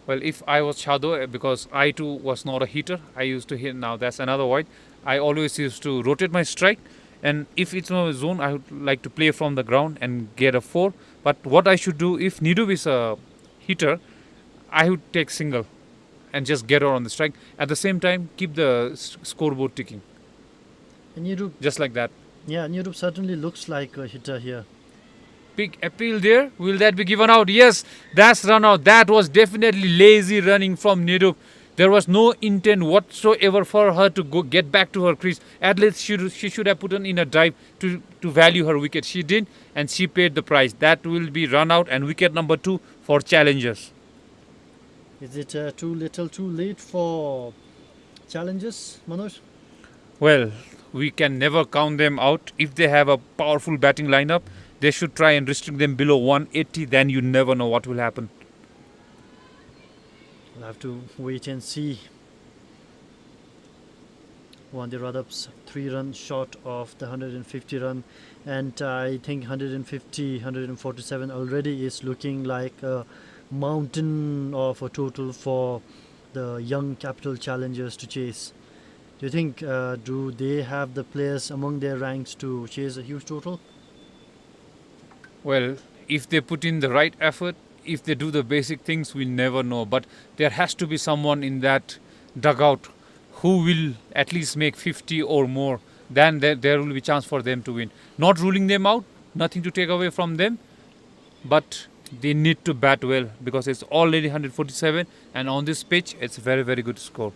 Well, if I was Chado, because I too was not a hitter, I used to hit. Now that's another white. I always used to rotate my strike. And if it's my zone, I would like to play from the ground and get a 4. But what I should do, if Nidu is a hitter, I would take single and just get her on the strike. At the same time, keep the scoreboard ticking. And Nirup, just like that. Yeah, Nirup certainly looks like a hitter here. Big appeal there. Will that be given out? Yes, that's run out. That was definitely lazy running from Nirup. There was no intent whatsoever for her to go get back to her crease. At least she should have put in a drive to value her wicket. She did, and she paid the price. That will be run out and wicket number 2 for challengers. Is it too little, too late for challengers, Manoj? Well, we can never count them out. If they have a powerful batting lineup, they should try and restrict them below 180. Then you never know what will happen. We'll have to wait and see. WANGDUE RADAPS 3-run short of the 150 run, and I think 147 already is looking like a mountain of a total for the young capital challengers to chase. Do you think do they have the players among their ranks to chase a huge total? Well, if they put in the right effort, if they do the basic things, we'll never know. But there has to be someone in that dugout who will at least make 50 or more. Then there will be chance for them to win. Not ruling them out, nothing to take away from them. But they need to bat well because it's already 147 and on this pitch, it's a very, very good score.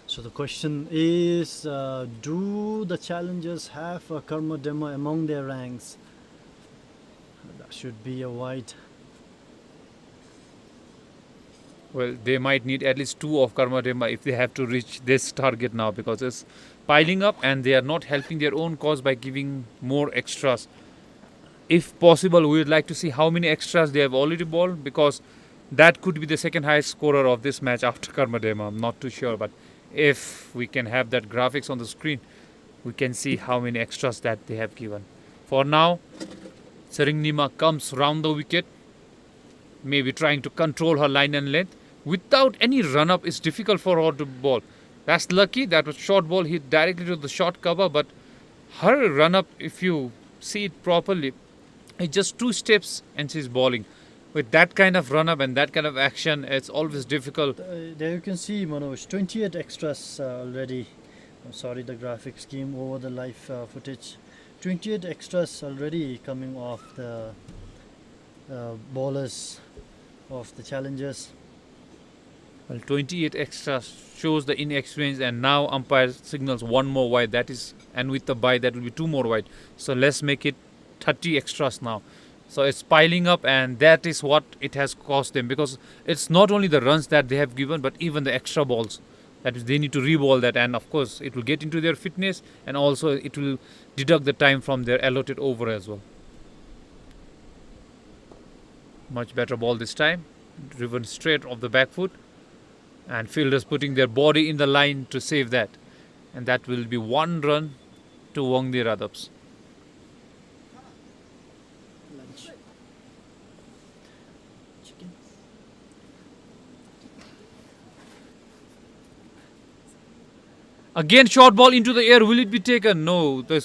So the question is, do the challengers have a Karmadema among their ranks? That should be a wide. Well, they might need at least 2 of Karmadema if they have to reach this target now because it's piling up and they are not helping their own cause by giving more extras. If possible, we would like to see how many extras they have already bowled because that could be the second highest scorer of this match after Karmadema. I'm not too sure, but If we can have that graphics on the screen, we can see how many extras that they have given. For now, Serengnima comes round the wicket, maybe trying to control her line and length. Without any run-up, it's difficult for her to bowl. That's lucky. That was short ball hit directly to the short cover, but her run-up, if you see it properly, it's just 2 steps and she's bowling. With that kind of run-up and that kind of action, it's always difficult. There you can see, Manoj, 28 extras already. I'm sorry, the graphics came over the live footage. 28 extras already coming off the bowlers of the challengers. Well, 28 extras shows the inexperience, and now umpire signals 1 more wide. That is, and with the bye, that will be 2 more wide. So let's make it 30 extras now. So it's piling up, and that is what it has cost them, because it's not only the runs that they have given, but even the extra balls. That is, they need to re-ball that, and of course it will get into their fitness, and also it will deduct the time from their allotted over as well. Much better ball this time, driven straight off the back foot, and fielders putting their body in the line to save that, and that will be 1 run to WANGDUE RADAPS. Lunch. Chicken. Again, short ball into the air. Will it be taken? No. The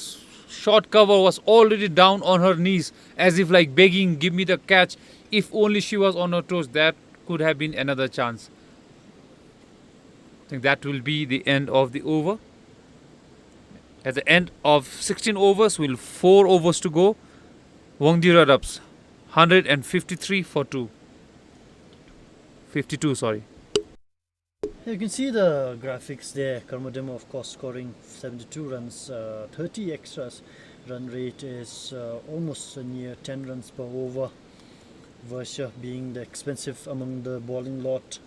short cover was already down on her knees, as if like begging, give me the catch. If only she was on her toes, that could have been another chance. I think that will be the end of the over. At the end of 16 overs, will 4 overs to go. WANGDUE RADAPS 153 for 2. 52, sorry. You can see the graphics there. Karmadima, of course, scoring 72 runs, 30 extras. Run rate is almost near 10 runs per over. Varsha being the expensive among the bowling lot,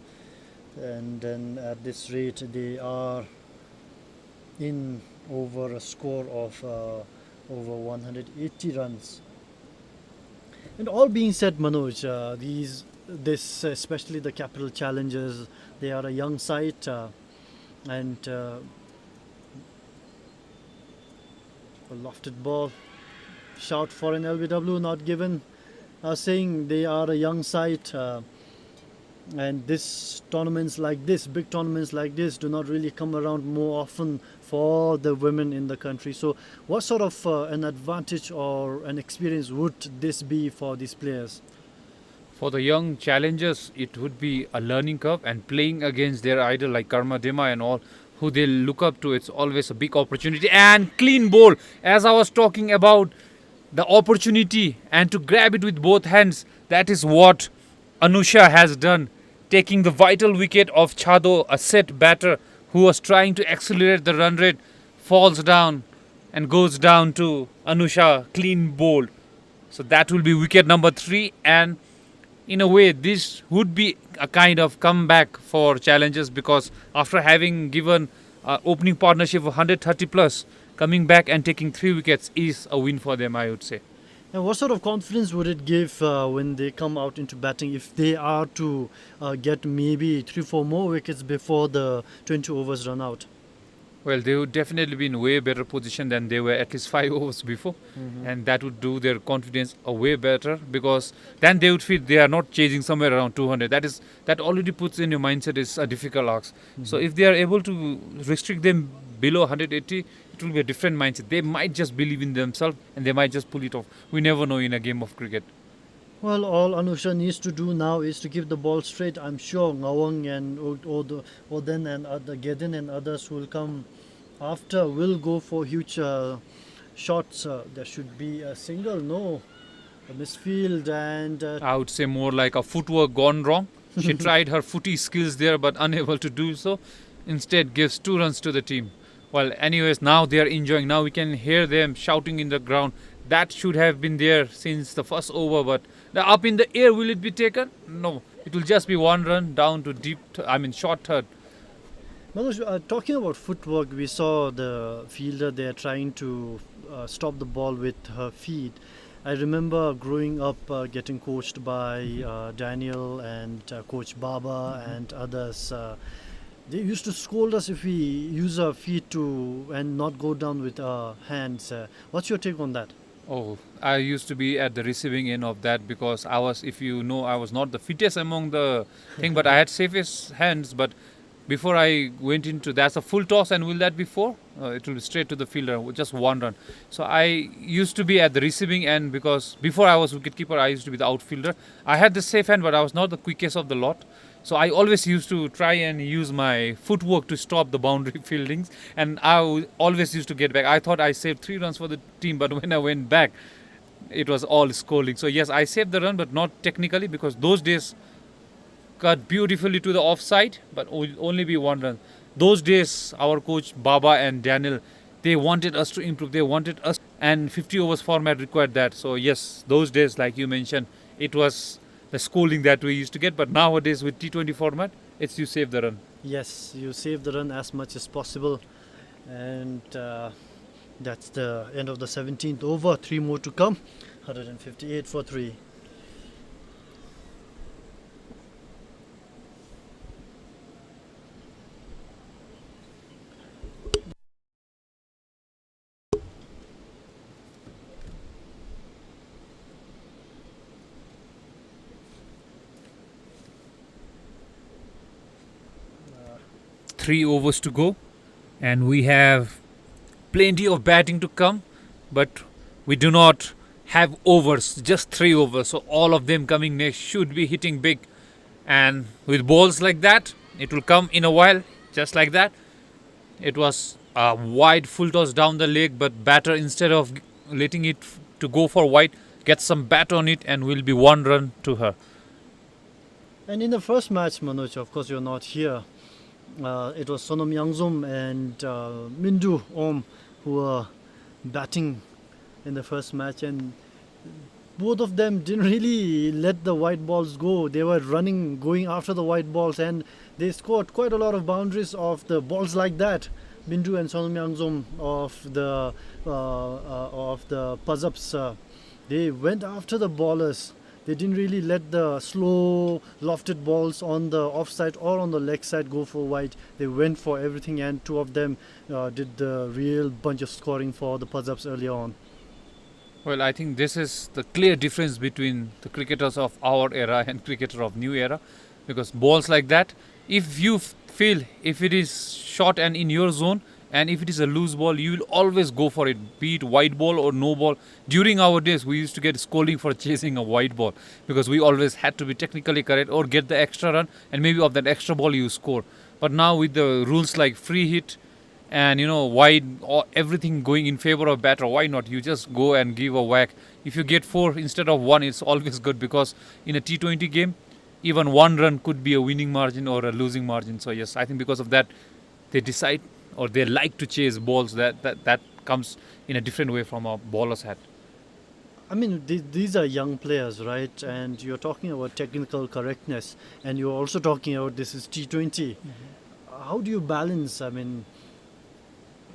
and then at this rate they are in over a score of over 180 runs. And all being said, Manoj, this especially the capital challengers, they are a young side, and a lofted ball, shout for an LBW not given, saying they are a young side, and this tournaments like this, big tournaments like this, do not really come around more often for the women in the country. So what sort of an advantage or an experience would this be for these players? For the young challengers, it would be a learning curve, and playing against their idol like Karmadima and all, who they look up to, it's always a big opportunity. And clean bowl, as I was talking about, the opportunity and to grab it with both hands, that is what Anusha has done, taking the vital wicket of Chado, a set batter who was trying to accelerate the run rate, falls down and goes down to Anusha, clean bowled. So that will be wicket number 3, and in a way this would be a kind of comeback for challengers, because after having given opening partnership of 130 plus, coming back and taking 3 wickets is a win for them, I would say. And what sort of confidence would it give when they come out into batting, if they are to get maybe 3-4 more wickets before the 20 overs run out? Well, they would definitely be in way better position than they were at least 5 overs before, and that would do their confidence a way better, because then they would feel they are not chasing somewhere around 200. That already puts in your mindset is a difficult ask. So if they are able to restrict them below 180, it will be a different mindset. They might just believe in themselves and they might just pull it off. We never know in a game of cricket. Well, all Anusha needs to do now is to keep the ball straight. I'm sure Ngawang and Oden and Gedin and others who will come after will go for huge shots. There should be a single, no, a misfield, and I would say more like a footwork gone wrong. She tried her footy skills there but unable to do so. Instead gives 2 runs to the team. Well, anyways, now they are enjoying. Now we can hear them shouting in the ground. That should have been there since the first over, but the up in the air, will it be taken? No, it will just be 1 run down to short third. Manoj, talking about footwork, we saw the fielder there trying to stop the ball with her feet. I remember growing up getting coached by Daniel and Coach Baba and others. They used to scold us if we use our feet to and not go down with our hands. What's your take on that? Oh, I used to be at the receiving end of that because I was, if you know, I was not the fittest among the thing, but I had safest hands. But before I went into that's a full toss, and will that be four? It will be straight to the fielder, with just one run. So I used to be at the receiving end because before I was wicketkeeper, I used to be the outfielder. I had the safe hand, but I was not the quickest of the lot. So I always used to try and use my footwork to stop the boundary fieldings, and always used to get back. I thought I saved 3 runs for the team, but when I went back, it was all scolding. So yes, I saved the run, but not technically, because those days cut beautifully to the offside, but will only be 1 run. Those days, our coach Baba and Daniel, they wanted us to improve. They wanted us, and 50 overs format required that. So yes, those days, like you mentioned, it was the scolding that we used to get. But nowadays with T20 format, it's you save the run. Yes, you save the run as much as possible, and that's the end of the 17th over. 3 more to come. 158 for 3. Three overs to go, and we have plenty of batting to come, but we do not have overs, just 3 overs. So all of them coming next should be hitting big, and with balls like that, it will come in a while, just like that. It was a wide full toss down the leg, but batter, instead of letting it to go for wide, gets some bat on it, and will be 1 run to her. And in the first match, Manoj, of course you're not here. It was Sonam Yangzum and Mindu Om who were batting in the first match, and both of them didn't really let the white balls go. They were going after the white balls, and they scored quite a lot of boundaries of the balls like that. Mindu and Sonam Yangzum of the Pazabs, they went after the ballers. They didn't really let the slow lofted balls on the offside or on the leg side go for wide. They went for everything, and 2 of them did the real bunch of scoring for the Pazabs earlier on. Well, I think this is the clear difference between the cricketers of our era and cricketer of new era, because balls like that, if you feel if it is short and in your zone, and if it is a loose ball, you will always go for it, be it white ball or no ball. During our days, we used to get scolding for chasing a white ball, because we always had to be technically correct or get the extra run, and maybe of that extra ball you score. But now with the rules like free hit and wide, or everything going in favor of batter, why not? You just go and give a whack. If you get 4 instead of 1, it's always good, because in a T20 game, even 1 run could be a winning margin or a losing margin. So yes, I think because of that, they decide, or they like to chase balls that comes in a different way from a bowler's hat. I mean, these are young players, right? And you're talking about technical correctness, and you're also talking about this is T20. How do you balance? I mean,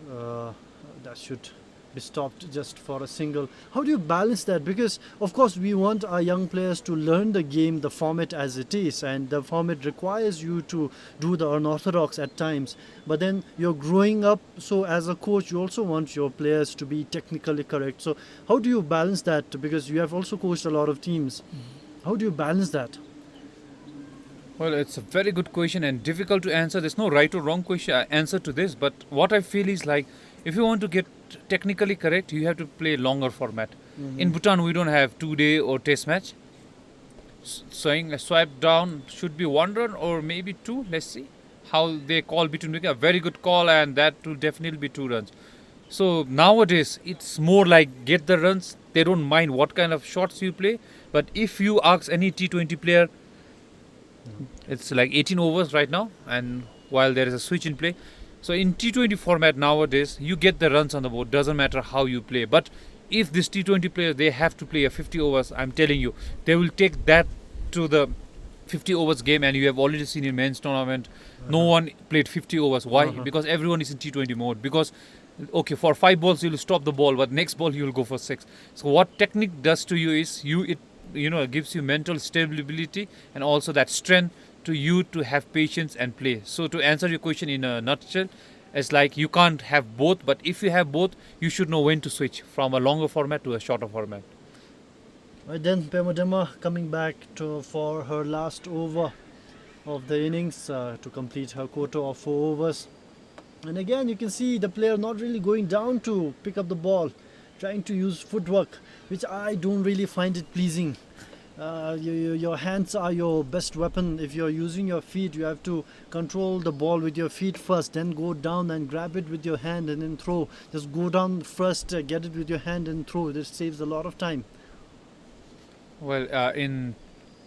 that should be stopped just for a single. How do you balance that? Because of course we want our young players to learn the game, the format as it is, and the format requires you to do the unorthodox at times. But then you're growing up, so as a coach you also want your players to be technically correct. So how do you balance that? Because you have also coached a lot of teams. How do you balance that? Well, it's a very good question and difficult to answer. There's no right or wrong answer to this, but what I feel is like, if you want to get technically correct, you have to play longer format. In Bhutan, we don't have 2-day or test match. Saying a swipe down should be 1 run or maybe 2. Let's see how they call between. A very good call, and that will definitely be 2 runs. So nowadays, it's more like get the runs. They don't mind what kind of shots you play. But if you ask any T20 player, it's like 18 overs right now, and while there is a switch in play. So in T20 format nowadays, you get the runs on the board, doesn't matter how you play. But if this T20 players, they have to play a 50 overs, I'm telling you, they will take that to the 50 overs game, and you have already seen in men's tournament, no one played 50 overs. Why? Because everyone is in T20 mode. Because, okay, for 5 balls, you'll stop the ball, but next ball, you'll go for 6. So what technique does to you is, it gives you mental stability and also that strength to you to have patience and play. So to answer your question in a nutshell, it's like you can't have both, but if you have both, you should know when to switch from a longer format to a shorter format. Right then, Pemadema coming back for her last over of the innings to complete her quota of 4 overs. And again, you can see the player not really going down to pick up the ball, trying to use footwork, which I don't really find it pleasing. Your hands are your best weapon. If you're using your feet, you have to control the ball with your feet first, then go down and grab it with your hand and then throw. Just go down first, get it with your hand and throw. This saves a lot of time. Well,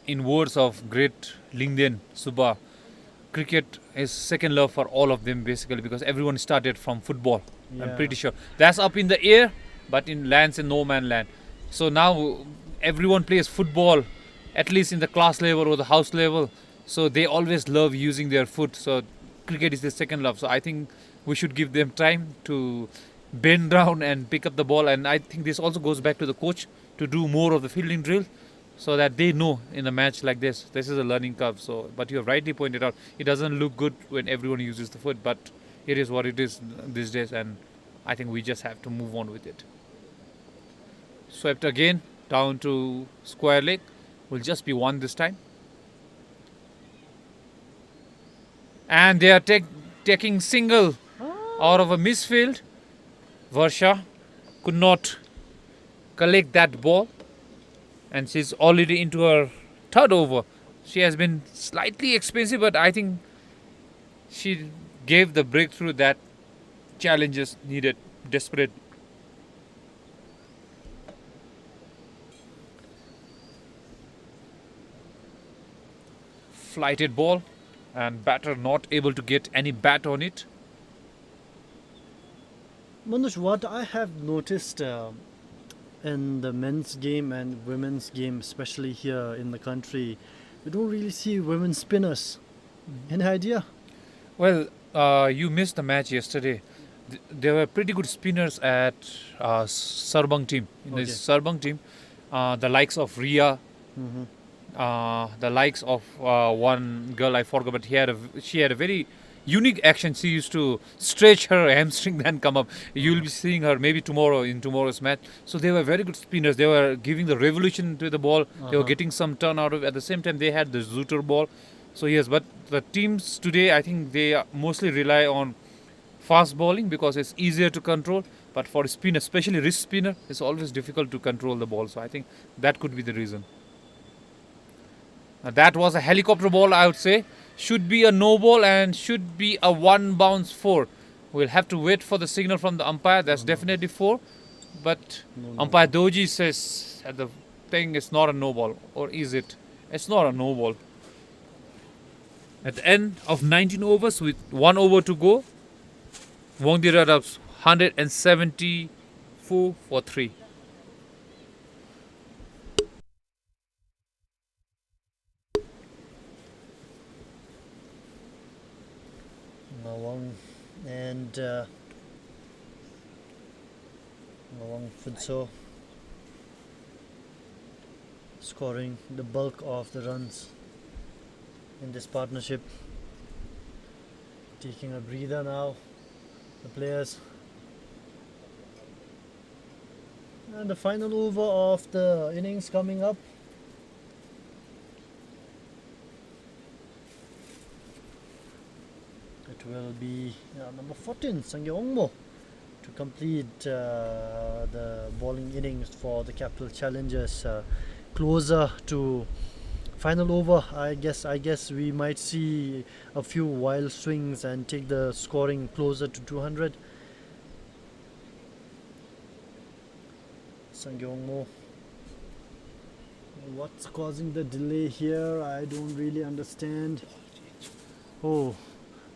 in words of great Lingdian Subha, cricket is second love for all of them basically, because everyone started from football. I'm pretty sure that's up in the air, but in lands in no man land. So now everyone plays football, at least in the class level or the house level. So they always love using their foot. So cricket is the second love. So I think we should give them time to bend down and pick up the ball. And I think this also goes back to the coach to do more of the fielding drill, so that they know in a match like this is a learning curve. So, but you have rightly pointed out, it doesn't look good when everyone uses the foot, but it is what it is these days, and I think we just have to move on with it. Swept again down to square leg, will just be one this time. And they are taking single out of a misfield. Varsha could not collect that ball, and she's already into her third over. She has been slightly expensive, but I think she gave the breakthrough that challenges needed, desperate. Flighted ball, and batter not able to get any bat on it. Manoj, what I have noticed in the men's game and women's game, especially here in the country, we don't really see women spinners. Any idea? Well, you missed the match yesterday. There were pretty good spinners at Sarbang team. In the Sarbang team, the likes of Ria, the likes of one girl I forgot, but she had a very unique action. She used to stretch her hamstring then come up. You'll be seeing her maybe tomorrow in tomorrow's match. So they were very good spinners. They were giving the revolution to the ball. They were getting some turn out of it. At the same time, they had the Zooter ball. So yes, but the teams today, I think they mostly rely on fast bowling because it's easier to control. But for a spinner, especially wrist spinner, it's always difficult to control the ball. So I think that could be the reason. That was a helicopter ball, I would say. Should be a no ball and should be a one bounce 4. We'll have to wait for the signal from the umpire. That's definitely 4. But umpire Doji says at the thing it's not a no ball. Or is it? It's not a no ball. At the end of 19 overs with 1 over to go, WANGDUE RADAPS 174 for 3. Nawang and Nawang Futso scoring the bulk of the runs in this partnership. Taking a breather now, the players. And the final over of the innings coming up. It will be number 14, Sangyeongmo, to complete the bowling innings for the Capital Challengers. Closer to final over, I guess we might see a few wild swings and take the scoring closer to 200. Sangyeongmo. What's causing the delay here? I don't really understand. Oh,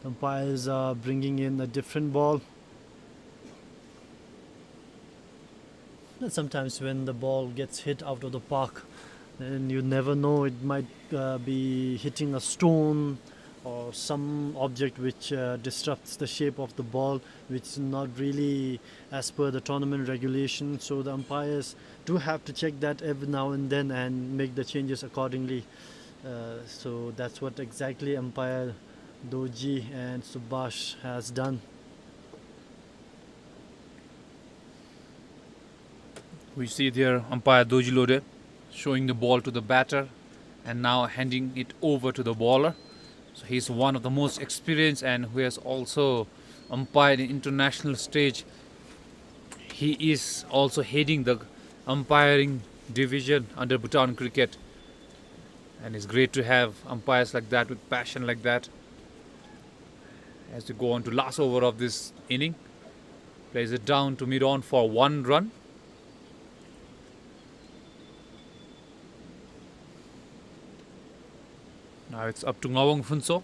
the umpires are bringing in a different ball. And sometimes when the ball gets hit out of the park, then you never know, it might be hitting a stone or some object which disrupts the shape of the ball, which is not really as per the tournament regulation. So the umpires do have to check that every now and then and make the changes accordingly. So that's what exactly umpire Doji and Subhash has done. We see there umpire Doji Lode showing the ball to the batter and now handing it over to the bowler. So he's one of the most experienced and who has also umpired in international stage. He is also heading the umpiring division under Bhutan cricket. And it's great to have umpires like that with passion like that. As we go on to last over of this inning, plays it down to mid-on for 1 run. Now it's up to Ngawang Phunso.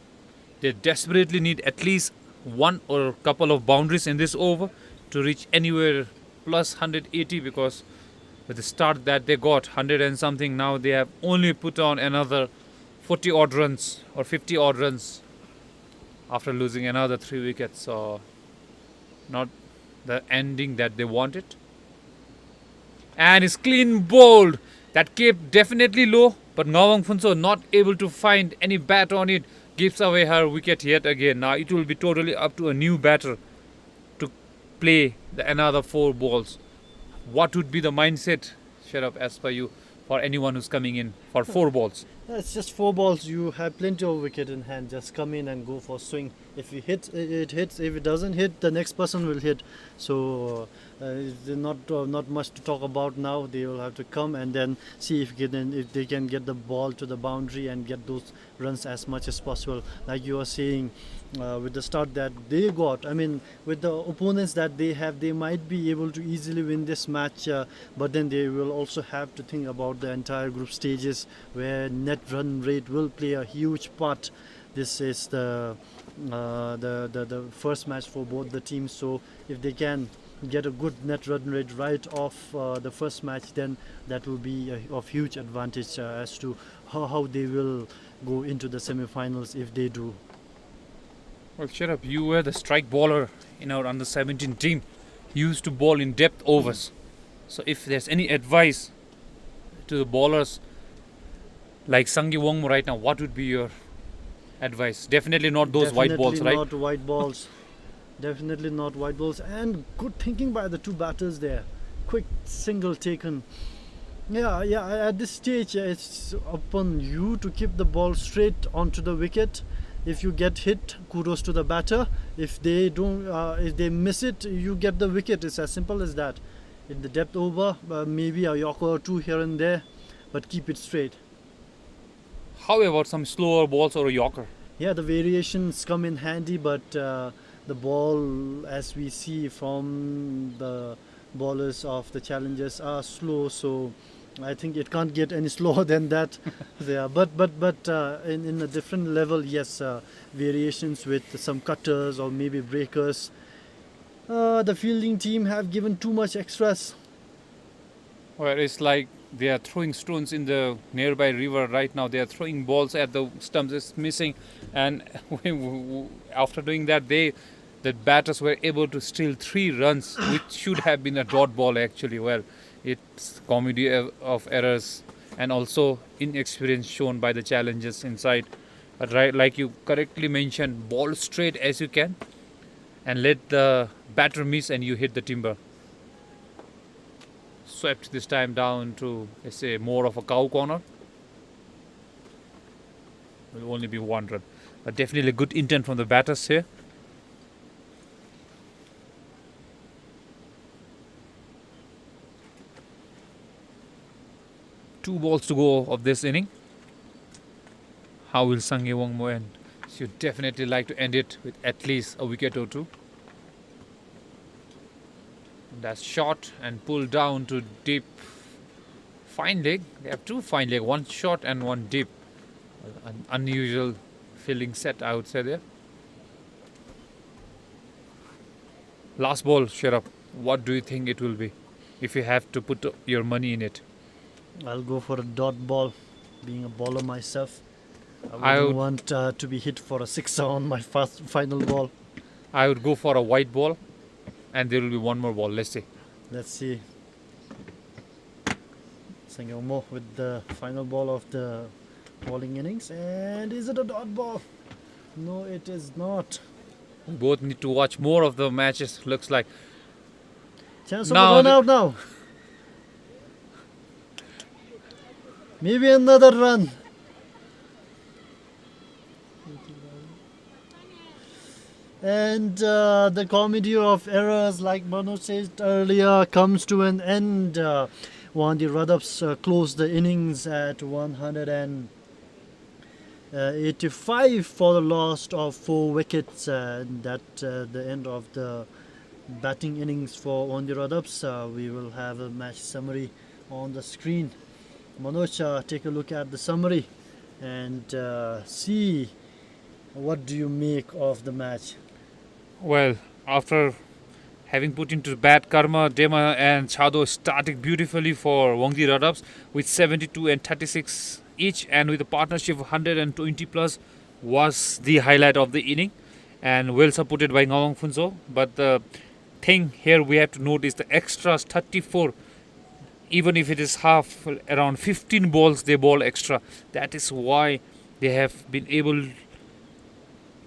They desperately need at least one or a couple of boundaries in this over to reach anywhere plus 180, because with the start that they got 100 and something, now they have only put on another 40 odd runs or 50 odd runs after losing another 3 wickets. So not the ending that they wanted. And it's clean bowled. That kept definitely low, but Ngawang Phunso not able to find any bat on it, gives away her wicket yet again. Now it will be totally up to a new batter to play another 4 balls. What would be the mindset, Sharaf, as per you, for anyone who's coming in for 4 balls? It's just 4 balls. You have plenty of wicket in hand. Just come in and go for swing. If you hit, it hits. If it doesn't hit, the next person will hit. So not much to talk about now. They will have to come and then see if they can get the ball to the boundary and get those runs as much as possible. Like you are saying, with the start that they got, I mean, with the opponents that they have, they might be able to easily win this match. But then they will also have to think about the entire group stages, where net run rate will play a huge part. This is the first match for both the teams. So if they can get a good net run rate right off the first match, then that will be of huge advantage as to how they will go into the semi-finals if they do. Well, Sharaf, you were the strike bowler in our under-17 team. You used to bowl in depth overs. So if there's any advice to the bowlers like Sangi Wongmo right now, what would be your advice? Definitely not those white balls, right? Definitely not white balls. Definitely not white balls. And good thinking by the 2 batters there. Quick single taken. Yeah. At this stage, it's upon you to keep the ball straight onto the wicket. If you get hit, kudos to the batter. If they don't, if they miss it, you get the wicket. It's as simple as that. In the depth over, maybe a yorker or 2 here and there, but keep it straight. How about some slower balls or a yorker? Yeah, the variations come in handy, but the ball, as we see from the bowlers of the challengers, are slow. So I think it can't get any slower than that. There, but in a different level, yes, variations with some cutters or maybe breakers. The fielding team have given too much extras. Well, it's like they are throwing stones in the nearby river right now. They are throwing balls at the stumps. It's missing, and after doing that, the batters were able to steal 3 runs, which should have been a dot ball actually. Well, it's comedy of errors and also inexperience shown by the challengers inside. But right, like you correctly mentioned, ball straight as you can, and let the batter miss, and you hit the timber. Swept this time down to, let's say, more of a cow corner. Will only be 1 run, but definitely good intent from the batters here. Two balls to go of this inning. How will Sangi Wongmo end? You'd definitely like to end it with at least a wicket or 2. That's short and pulled down to deep. Fine leg. They have 2 fine leg, 1 short and 1 deep. An unusual fielding set, I would say there. Last ball, Sharaf. What do you think it will be if you have to put your money in it? I'll go for a dot ball. Being a bowler myself, I wouldn't want to be hit for a 6 on my final ball. I would go for a white ball, and there will be 1 more ball. Let's see. Let's see. Sangyomo with the final ball of the Bowling innings, and is it a dot ball? No, it is not. We both need to watch more of the matches. Looks like Chance of a now. run out now. Maybe another run. And the comedy of errors, like Manu said earlier, comes to an end. WANGDUE RADAPS closed the innings at 185 for the loss of 4 wickets. That the end of the batting innings for WANGDUE RADAPS. We will have a match summary on the screen. Manoj, take a look at the summary and see what do you make of the match. Well, after having put into bat, Karma, Dema, and Chado starting beautifully for WANGDUE RADAPS with 72 and 36 each, and with a partnership of 120 plus was the highlight of the inning, and well supported by Ngawang Funso. But the thing here we have to note is the extras 34. Even if it is half, around 15 balls they bowl extra. That is why they have been able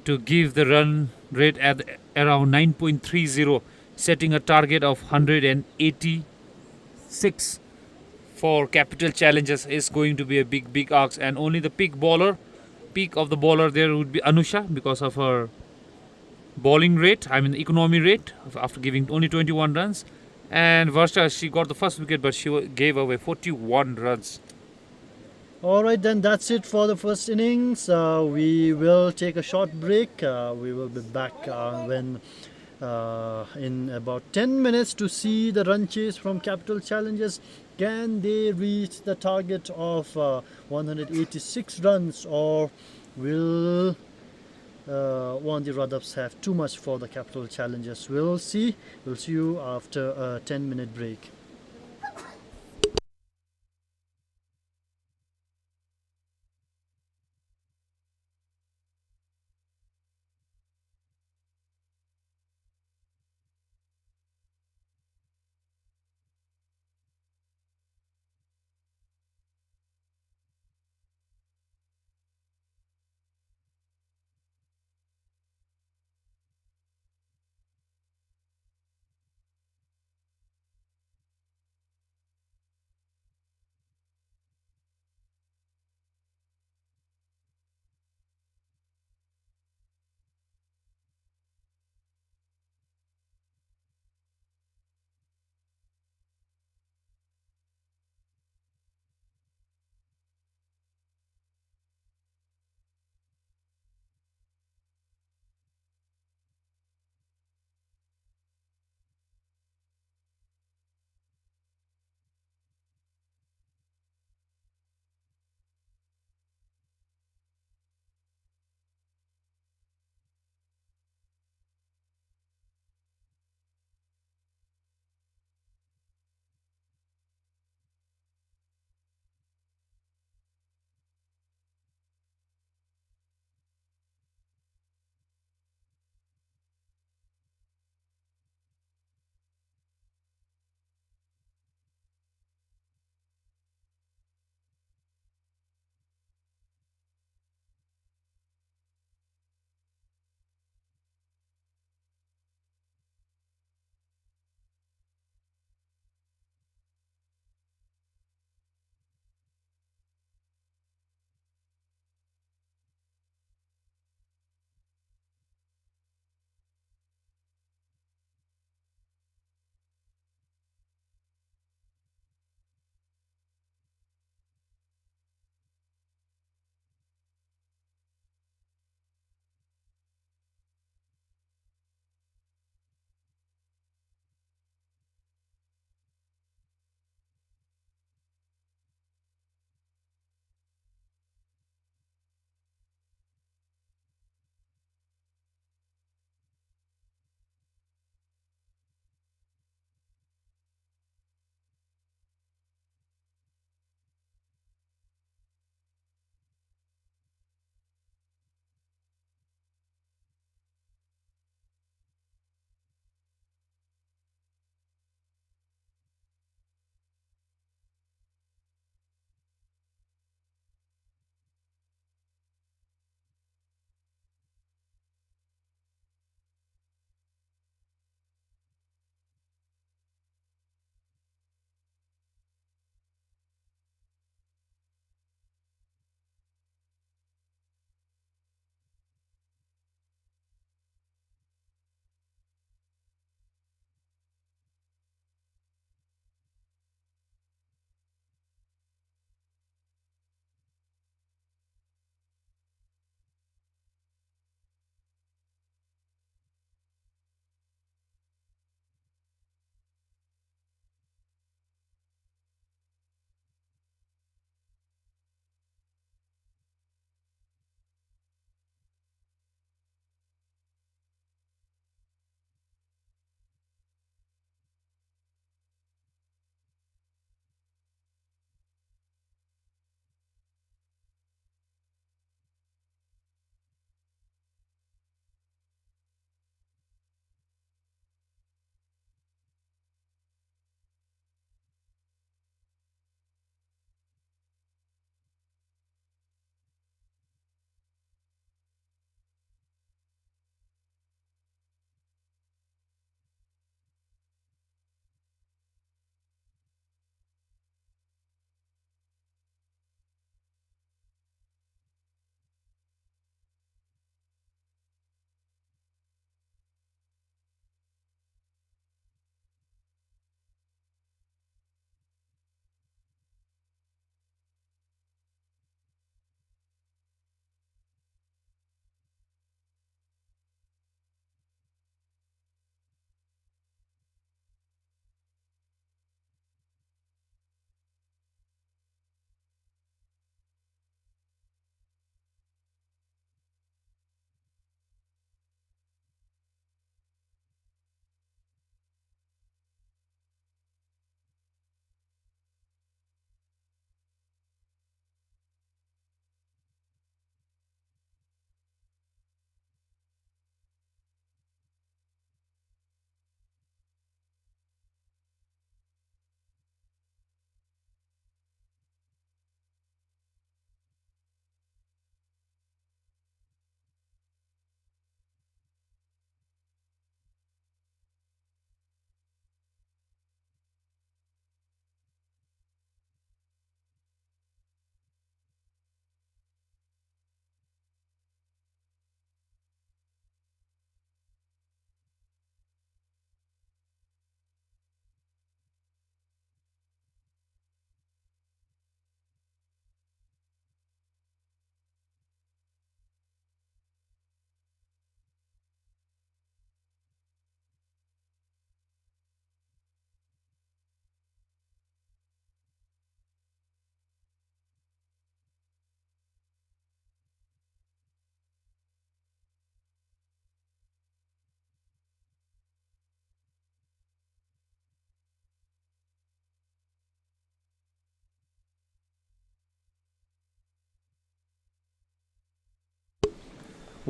to give the run rate at around 9.30, setting a target of 186 for capital challenges is going to be a big ask. And only the peak of the bowler there would be Anusha because of her bowling rate, I mean economy rate, after giving only 21 runs. And Varsha, she got the first wicket, but she gave away 41 runs. Alright, then that's it for the first innings. We will take a short break. We will be back when in about 10 minutes to see the run chase from Capital Challenges. Can they reach the target of 186 runs, or will WANGDUE RADAPS have too much for the Capital Challenges? We'll see. We'll see you after a 10-minute break.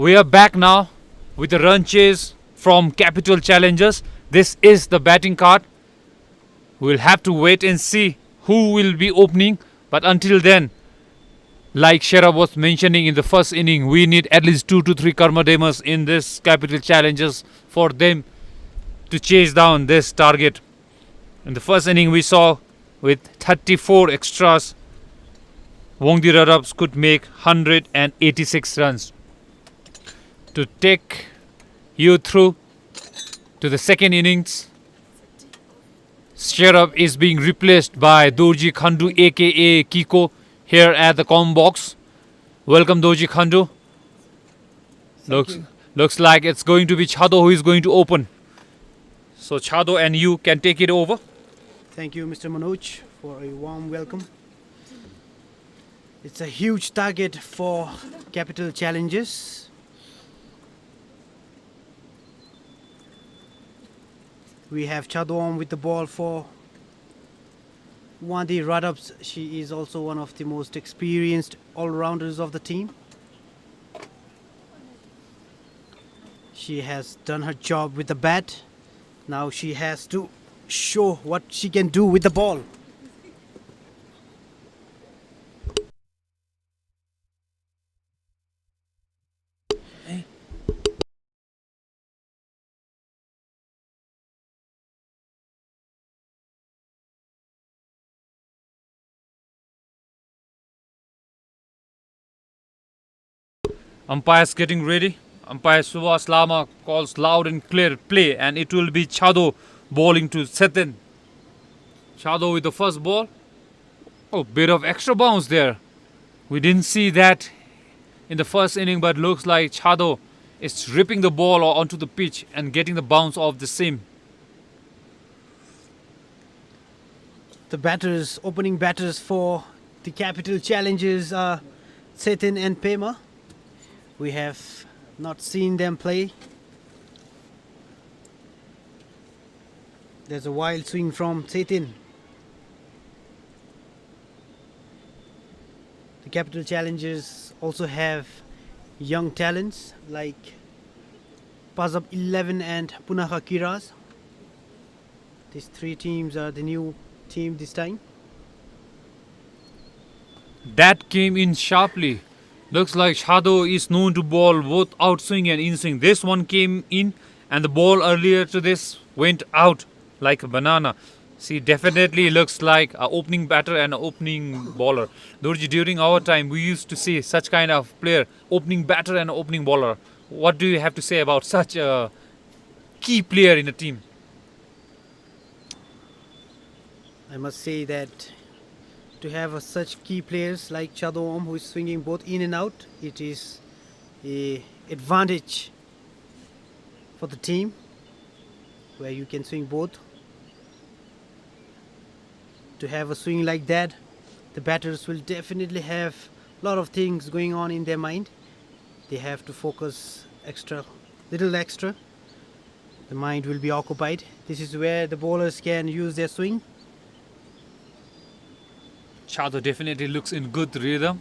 We are back now with the run chase from Capital Challengers. This is the batting card. We'll have to wait and see who will be opening. But until then, like Sherab was mentioning in the first inning, we need at least 2 to 3 Karmademas in this Capital Challengers for them to chase down this target. In the first inning, we saw with 34 extras, WANGDUE RADAPS could make 186 runs. To take you through to the second innings, Sherab is being replaced by Dorji Khandu aka Kiko here at the com box. Welcome Dorji Khandu. Looks like it's going to be Chado who is going to open. So Chado and you can take it over. Thank you, Mr. Manoj, for a warm welcome. It's a huge target for Capital Challenges. We have Chadwam with the ball for WANGDUE RADAPS. She is also one of the most experienced all-rounders of the team. She has done her job with the bat. Now she has to show what she can do with the ball. Umpire's getting ready. Umpire Subhas Lama calls loud and clear play, and it will be Chado bowling to Setin. Chado with the first ball. Oh, bit of extra bounce there. We didn't see that in the first inning, but looks like Chado is ripping the ball onto the pitch and getting the bounce off the seam. The batters, opening batters for the Capital Challengers are Setin and Pema. We have not seen them play. There's a wild swing from Setin. The Capital Challengers also have young talents like Pazab XI and Punakha Kiraz. These three teams are the new team this time. That came in sharply. Looks like Chado is known to bowl both outswing and inswing. This one came in, and the ball earlier to this went out like a banana. See, definitely looks like an opening batter and an opening bowler. Dorji, during our time, we used to see such kind of player, opening batter and opening bowler. What do you have to say about such a key player in a team? I must say that to have such key players like Chadwam who is swinging both in and out, it is a advantage for the team where you can swing both. To have a swing like that, the batters will definitely have a lot of things going on in their mind. They have to focus little extra. The mind will be occupied. This is where the bowlers can use their swing. Chado definitely looks in good rhythm.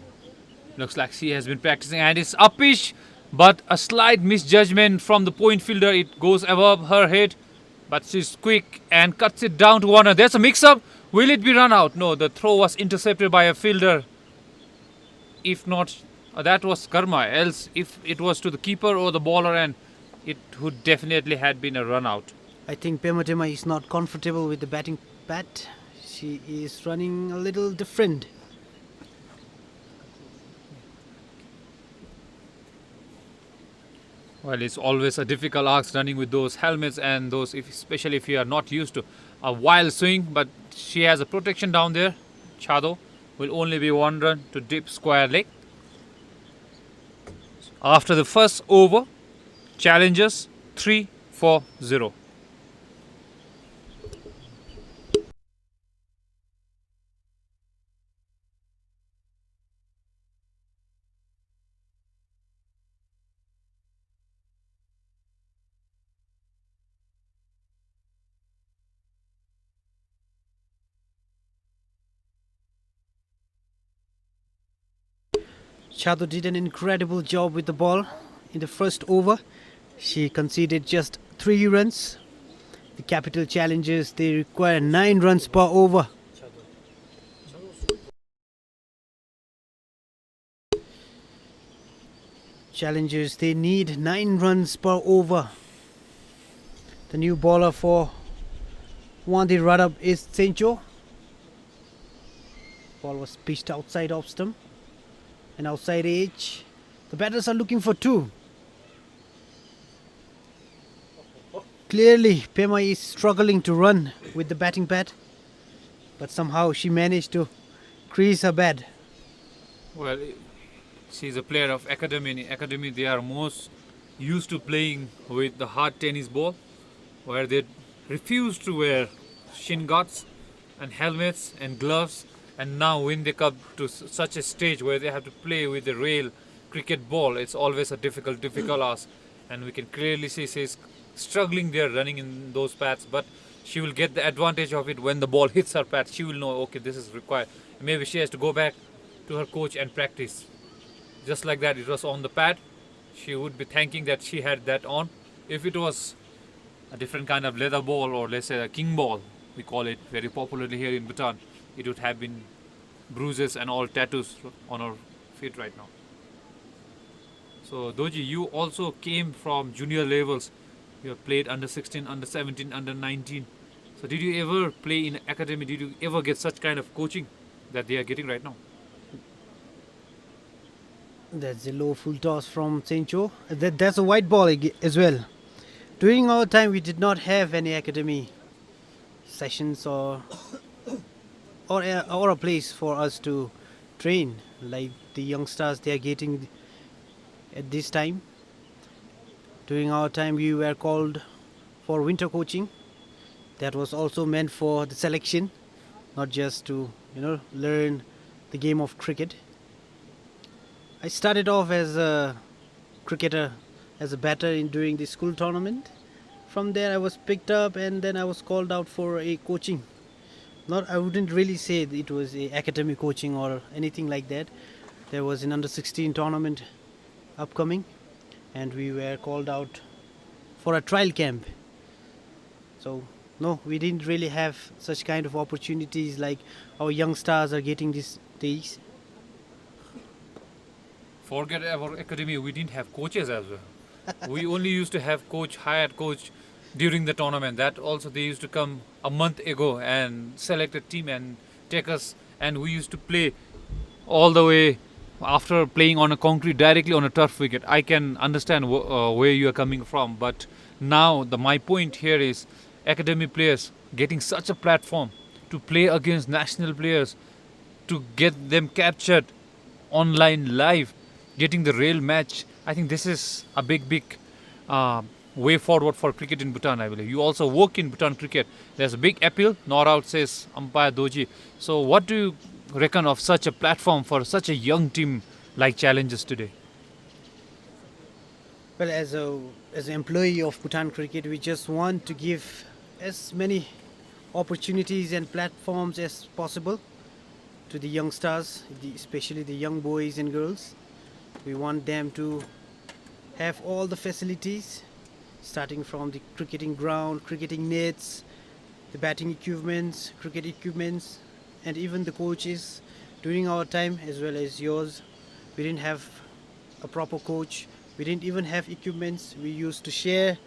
Looks like she has been practicing, and it's uppish, but a slight misjudgment from the point fielder. It goes above her head, but she's quick and cuts it down to one. There's a mix-up. Will it be run out? No, the throw was intercepted by a fielder. If not, that was karma. Else, if it was to the keeper or the bowler, and it would definitely had been a run out. I think Pematema is not comfortable with the bat. She is running a little different. Well, it's always a difficult ask running with those helmets and those, especially if you are not used to a wild swing. But she has a protection down there. Chado will only be one run to dip square leg. After the first over, Challengers 3-4-0. Chado did an incredible job with the ball. in the first over. She conceded just 3 runs. The capital challengers, they require 9 runs per over. Challengers, they need 9 runs per over. The new bowler for WANGDUE RADAPS is Sencho. Ball was pitched outside off stump and outside edge. The batters are looking for 2. Clearly, Pema is struggling to run with the batting pad, but somehow she managed to crease her bat. Well, she's a player of academy. In academy, they are most used to playing with the hard tennis ball, where they refuse to wear shin guards and helmets and gloves. And now when they come to such a stage where they have to play with the real cricket ball, it's always a difficult ask. And we can clearly see she's struggling there running in those pads, but she will get the advantage of it when the ball hits her pad. She will know, okay, this is required. Maybe she has to go back to her coach and practice. Just like that, it was on the pad. She would be thanking that she had that on. If it was a different kind of leather ball, or let's say a king ball, we call it very popularly here in Bhutan, it would have been bruises and all tattoos on her feet right now. So Doji, you also came from junior levels. You have played under 16, under 17, under 19. So did you ever play in academy? Did you ever get such kind of coaching that they are getting right now? That's a low full toss from Sencho. That's a white ball as well. During our time, we did not have any academy sessions or a place for us to train like the youngsters they are getting at this time. During our time, we were called for winter coaching. That was also meant for the selection, not just to learn the game of cricket. I started off as a cricketer, as a batter during the school tournament. From there I was picked up and then I was called out for a coaching. I wouldn't really say it was a academic coaching or anything like that. There was an under 16 tournament upcoming and we were called out for a trial camp. So no, we didn't really have such kind of opportunities like our young stars are getting these days. Forget about academy, we didn't have coaches as well. We only used to have hired coach during the tournament. That also they used to come a month ago and select a team and take us, and we used to play all the way after playing on a concrete directly on a turf wicket. I can understand where you are coming from, but now my point here is academy players getting such a platform to play against national players, to get them captured online live, getting the real match. I think this is a big way forward for cricket in Bhutan, I believe. You also work in Bhutan cricket. There's a big appeal. Not out, says umpire Doji. So what do you reckon of such a platform for such a young team like Challengers today? Well, as an employee of Bhutan cricket, we just want to give as many opportunities and platforms as possible to the young stars, especially the young boys and girls. We want them to have all the facilities, starting from the cricketing ground, cricketing nets, the batting equipments, cricket equipments, and even the coaches. During our time, as well as yours, we didn't have a proper coach. We didn't even have equipments. We used to share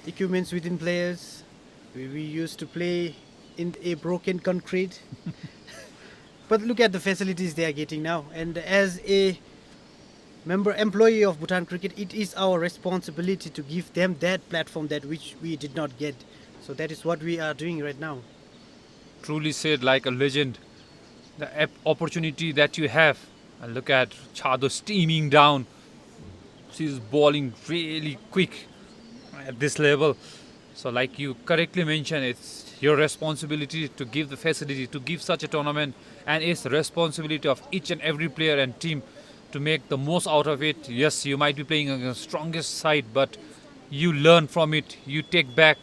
equipments within players. We used to play in a broken concrete. But look at the facilities they are getting now. And as a employee of Bhutan cricket, it is our responsibility to give them that platform that which we did not get. So that is what we are doing right now. Truly said like a legend. The opportunity that you have. And look at Chado steaming down. She's bowling really quick at this level. So like you correctly mentioned, it's your responsibility to give the facility, to give such a tournament, and it's the responsibility of each and every player and team to make the most out of it. Yes, you might be playing against the strongest side, but you learn from it, you take back,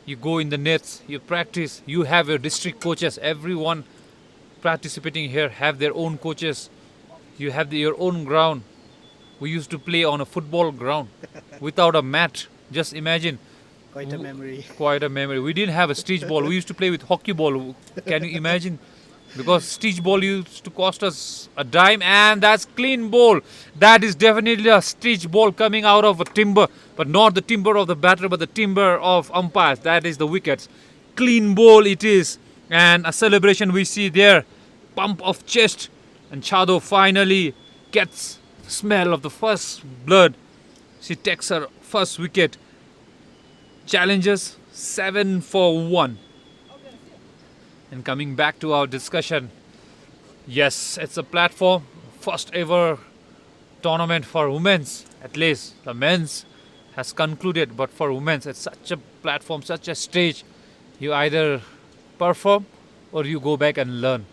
you go in the nets, you practice, you have your district coaches, everyone participating here have their own coaches, you have your own ground, we used to play on a football ground without a mat. Just imagine. Quite a memory. Quite a memory. We didn't have a stitch ball. We used to play with hockey ball. Can you imagine? Because stitch ball used to cost us a dime, and that's clean ball. That is definitely a stitch ball coming out of a timber, but not the timber of the batter, but the timber of umpires. That is the wickets. Clean ball it is, and a celebration we see there. Pump of chest, and Chado finally gets the smell of the first blood. She takes her first wicket. Challenges 7 for 1. And coming back to our discussion, yes, it's a platform, first ever tournament for women's. At least the men's has concluded, but for women's, it's such a platform, such a stage. You either perform or you go back and learn.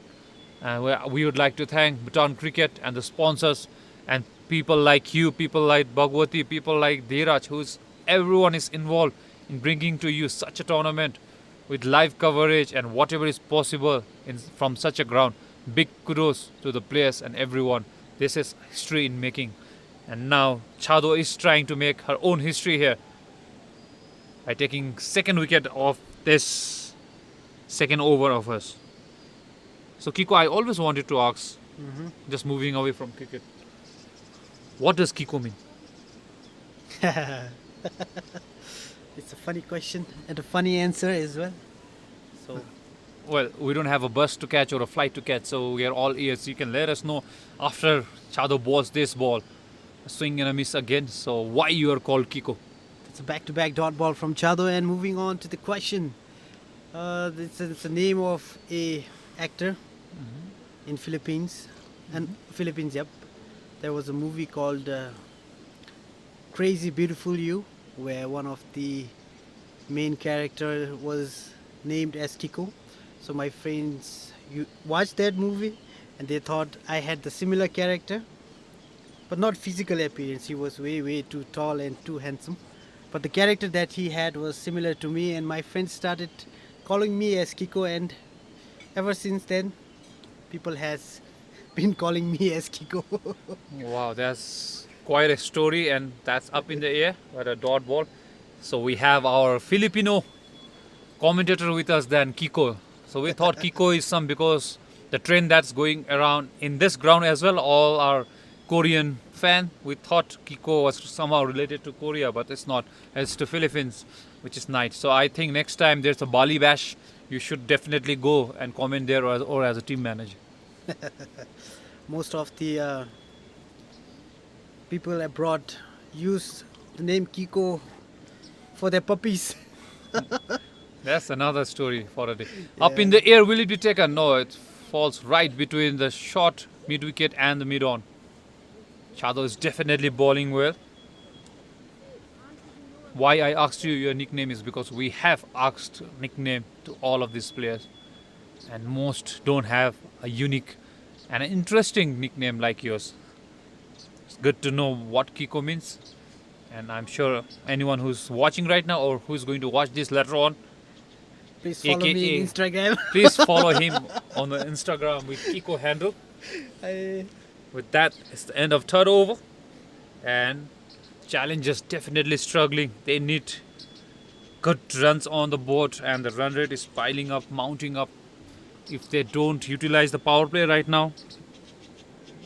And we would like to thank Bhutan Cricket and the sponsors and people like you, people like Bhagwati, people like Dheeraj, everyone is involved in bringing to you such a tournament with live coverage and whatever is possible from such a ground. Big kudos to the players and everyone. This is history in making. And now Chado is trying to make her own history here by taking second wicket of this second over of hers. So Kiko, I always wanted to ask, just moving away from cricket, what does Kiko mean? It's a funny question and a funny answer as well. So, well, we don't have a bus to catch or a flight to catch, so we are all ears. You can let us know after Chado balls this ball, a swing and a miss again. So why you are called Kiko? it's a back-to-back dot ball from Chado. And moving on to the question, it's a name of a actor in Philippines, and Philippines. Yep, there was a movie called Crazy Beautiful You, where one of the main character was named as Kiko. So my friends watched that movie and they thought I had the similar character, but not physical appearance. He was way too tall and too handsome, but the character that he had was similar to me, and my friends started calling me as Kiko, and ever since then people has been calling me as Kiko. Wow, that's quite a story, and that's up in the air with a dot ball. So we have our Filipino commentator with us than Kiko. So we thought Kiko is some, because the trend that's going around in this ground as well, all our Korean fan, we thought Kiko was somehow related to Korea, but it's not. It's to Philippines, which is nice. So I think next time there's a Bali Bash, you should definitely go and comment there, or as a team manager. Most of the people abroad use the name Kiko for their puppies. That's another story for a day. Up in the air, will it be taken? No, it falls right between the short mid wicket and the mid on. Chado is definitely bowling well. Why I asked you your nickname is because we have asked nickname to all of these players, and most don't have a unique and an interesting nickname like yours. It's good to know what Kiko means, and I'm sure anyone who's watching right now or who's going to watch this later on, Please follow me on Instagram. please follow him on the Instagram with Kiko handle. With that, it's the end of third over, and challengers definitely struggling. They need good runs on the board, and the run rate is piling up, mounting up. If they don't utilize the power play right now,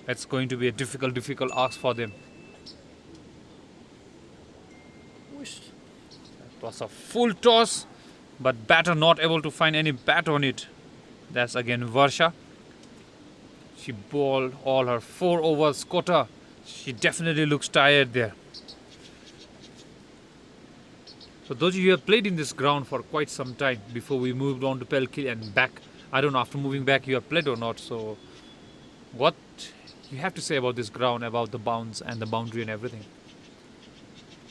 it's going to be a difficult ask for them. It was a full toss, but batter not able to find any bat on it. That's again Varsha. She bowled all her 4 overs quota. She definitely looks tired there. So those of you who have played in this ground for quite some time before we moved on to Pelkil and back, I don't know, after moving back you have played or not. So what you have to say about this ground, about the bounds and the boundary and everything?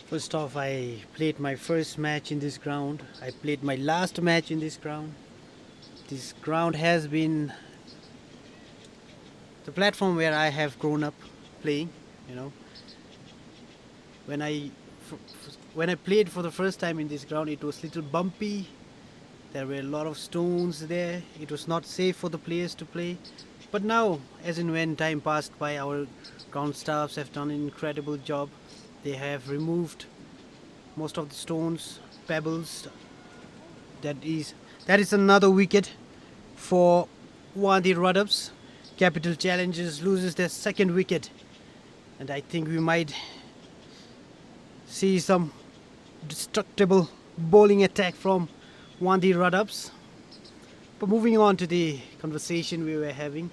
First off, I played my first match in this ground. I played my last match in this ground. This ground has been the platform where I have grown up playing. You know, when I played for the first time in this ground, it was little bumpy. There were a lot of stones there. It was not safe for the players to play. But now, as and when time passed by, our ground staffs have done an incredible job. They have removed most of the stones, pebbles. That is another wicket for WANGDUE RADAPS. Capital Challengers loses their second wicket, and I think we might see some destructible bowling attack from WANGDUE RADAPS. But moving on to the conversation we were having,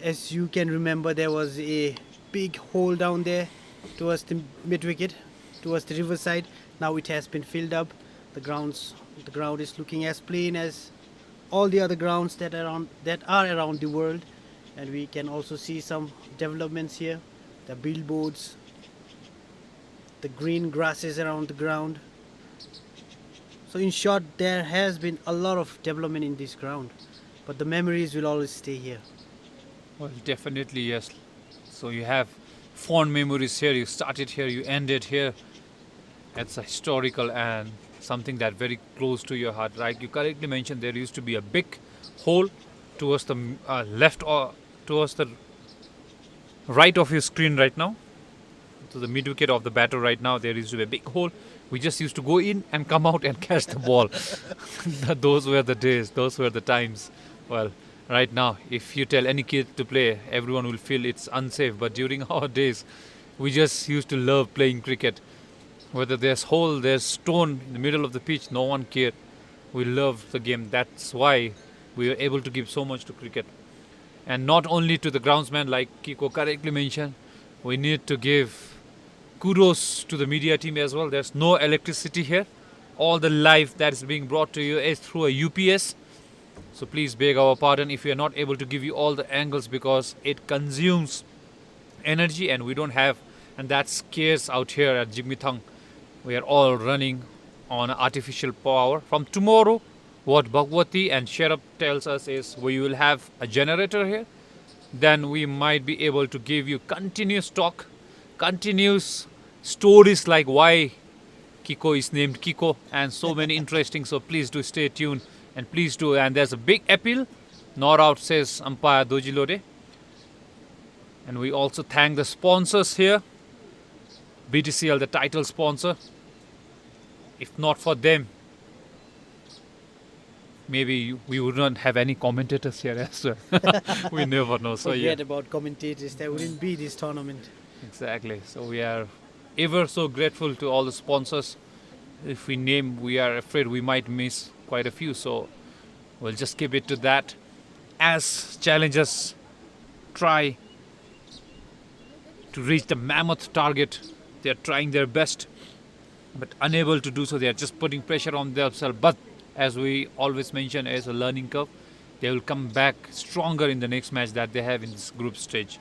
as you can remember, there was a big hole down there towards the mid wicket, towards the riverside. Now it has been filled up. The ground is looking as plain as all the other grounds that are around the world, and we can also see some developments here. The billboards, the green grasses around the ground. So in short, there has been a lot of development in this ground, but the memories will always stay here. Well, definitely yes. So you have fond memories here. You started here, you ended here. It's historical and something that very close to your heart. Like you correctly mentioned, there used to be a big hole towards the left or towards the right of your screen right now. To the mid wicket of the batter right now, there used to be a big hole. We just used to go in and come out and catch the ball. Those were the days. Those were the times. Well, right now, if you tell any kid to play, everyone will feel it's unsafe. But during our days, we just used to love playing cricket. Whether there's hole, there's stone in the middle of the pitch, no one cared. We loved the game. That's why we were able to give so much to cricket. And not only to the groundsman, like Kiko correctly mentioned, we need to give kudos to the media team as well. There's no electricity here. All the live that is being brought to you is through a UPS. So please beg our pardon if we are not able to give you all the angles, because it consumes energy and we don't have, and that's scarce out here at Jigmethang. We are all running on artificial power. From tomorrow, what Bhagwati and Sherab tells us is we will have a generator here. Then we might be able to give you continuous talk, continuous stories like why Kiko is named Kiko, and so many interesting. So please do stay tuned, and please do. And there's a big appeal. Not out, says umpire Dojilode. And we also thank the sponsors here. BTCL, the title sponsor. If not for them, maybe we would not have any commentators here as well. We never know. So Forget about commentators. There wouldn't be this tournament. Exactly. So we are ever so grateful to all the sponsors. If we name, we are afraid we might miss quite a few. So we'll just keep it to that. As challengers try to reach the mammoth target, they are trying their best, but unable to do so. They are just putting pressure on themselves. But as we always mention, as a learning curve, they will come back stronger in the next match that they have in this group stage.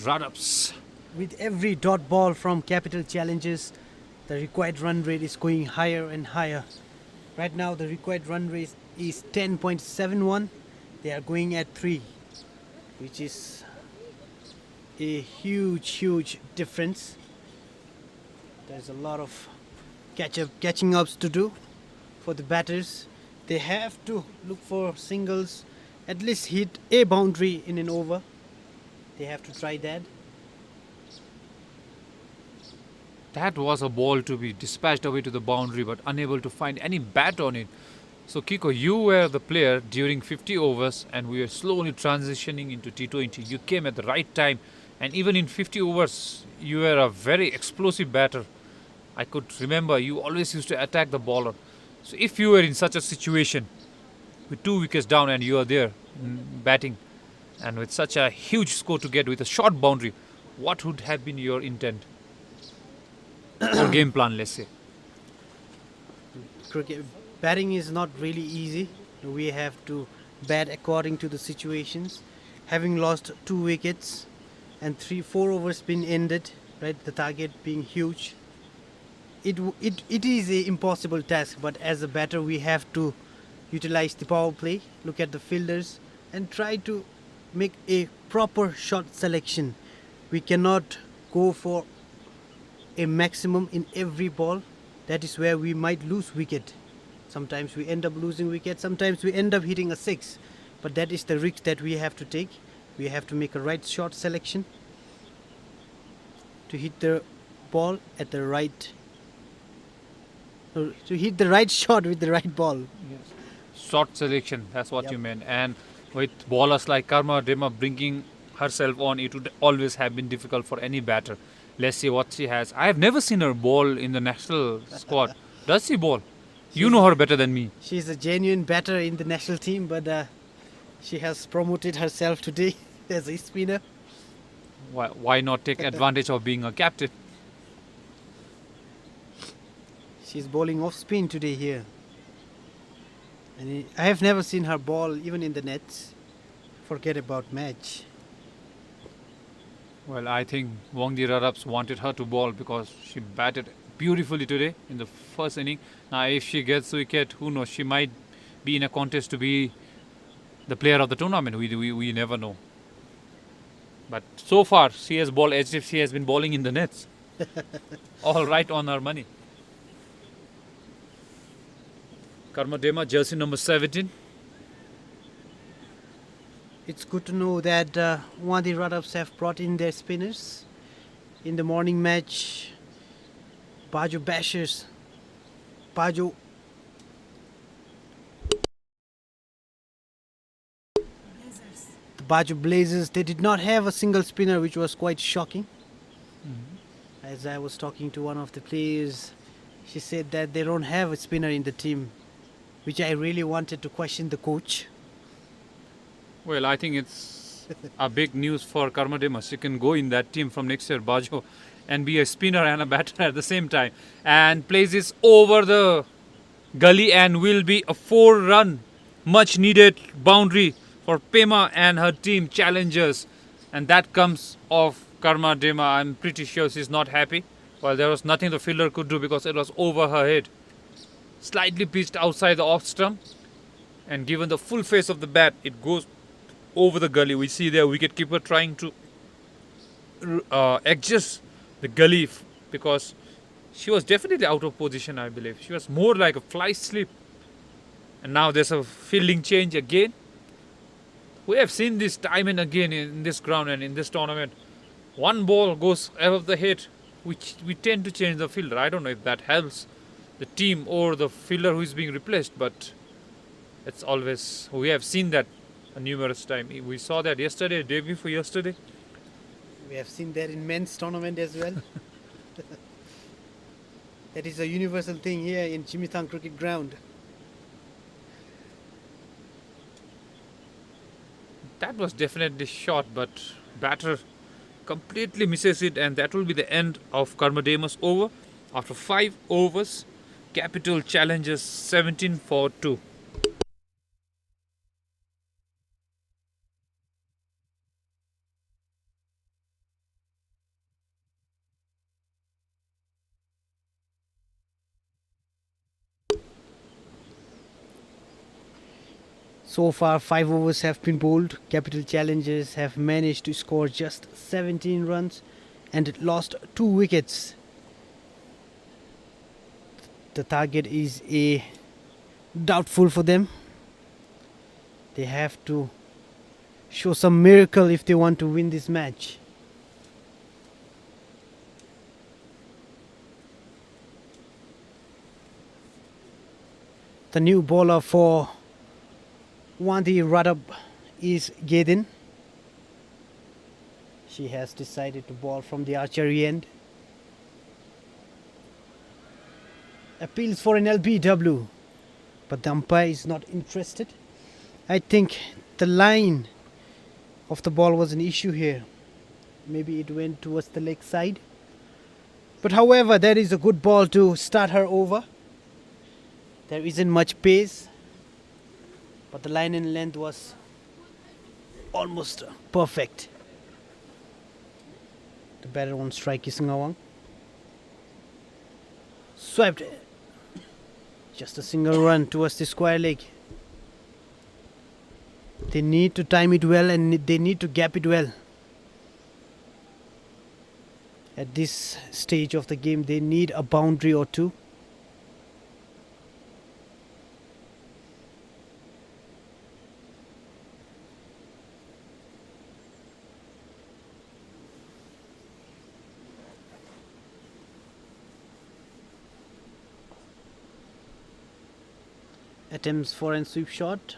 RADAPS. With every dot ball from Capital Challengers, the required run rate is going higher and higher. Right now, the required run rate is 10.71. They are going at 3, which is a huge difference. There's a lot of catching ups to do for the batters. They have to look for singles, at least hit a boundary in an over. They have to try that. That was a ball to be dispatched away to the boundary, but unable to find any bat on it. So Kiko, you were the player during 50 overs and we were slowly transitioning into T20. You came at the right time, and even in 50 overs, you were a very explosive batter. I could remember you always used to attack the bowler. So if you were in such a situation with 2 wickets down and you are there batting, and with such a huge score to get with a short boundary, what would have been your intent or game plan, let's say? Cricket batting is not really easy. We have to bat according to the situations. Having lost 2 wickets and 4 overs been ended, right? The target being huge. It is an impossible task, but as a batter we have to utilize the power play, look at the fielders and try to make a proper shot selection. We cannot go for a maximum in every ball. That is where we might lose wicket. Sometimes we end up losing wicket, sometimes we end up hitting a 6. But that is the risk that we have to take. We have to make a right shot selection to hit the ball at the right, to hit the right shot with the right ball. Short selection, that's what Yep. you meant. And with bowlers like Karma Dema bringing herself on, it would always have been difficult for any batter. Let's see what she has. I have never seen her bowl in the national squad. Does she bowl? You know her better than me. She's a genuine batter in the national team, but she has promoted herself today as a spinner. Why not take advantage of being a captain? She's bowling off spin today here. And I have never seen her ball even in the nets. Forget about match. Well, I think WANGDUE RADAPS wanted her to bowl because she batted beautifully today in the first inning. Now, if she gets wicket, who knows? She might be in a contest to be the player of the tournament. We never know. But so far, she has bowled as if she has been bowling in the nets. All right on her money. Karma Dema, jersey number 17. It's good to know that WANGDUE RADAPS have brought in their spinners. In the morning match, Bajo Blazers, Bajo the Bajo Blazers, they did not have a single spinner, which was quite shocking. As I was talking to one of the players, she said that they don't have a spinner in the team, which I really wanted to question the coach. Well, I think it's a big news for Karma Dema. She can go in that team from next year, Bajo, and be a spinner and a batter at the same time. And plays this over the gully and will be a 4-run, much needed boundary for Pema and her team challengers. And that comes off Karma Dema. I'm pretty sure she's not happy. Well, there was nothing the fielder could do because it was over her head. Slightly pitched outside the off stump. And given the full face of the bat, it goes over the gully. We see their wicketkeeper trying to adjust the gully because she was definitely out of position, I believe. She was more like a fly slip. And now there's a fielding change again. We have seen this time and again in this ground and in this tournament. One ball goes above the head, which we tend to change the fielder. I don't know if that helps the team or the fielder who is being replaced, but it's always, we have seen that a numerous time. We saw that yesterday, day before yesterday. We have seen that in men's tournament as well. That is a universal thing here in Jigmethang cricket ground. That was definitely shot, but batter completely misses it, and that will be the end of Karma Dema's over. After 5 overs, Capital challenges 17 for 2. So far 5 overs have been bowled. Capital Challengers have managed to score just 17 runs and lost 2 wickets. The target is a doubtful for them. They have to show some miracle if they want to win this match. The new bowler for WANGDUE RADAPS is Gedin. She has decided to bowl from the archery end. Appeals for an LBW, but the umpire is not interested. I think the line of the ball was an issue here. Maybe it went towards the leg side. But however, that is a good ball to start her over. There isn't much pace, but the line and length was almost perfect. The batter on strike is Ngawang. Swept. Just a single run towards the square leg. They need to time it well and they need to gap it well. At this stage of the game, they need a boundary or two. attempts for a sweep shot.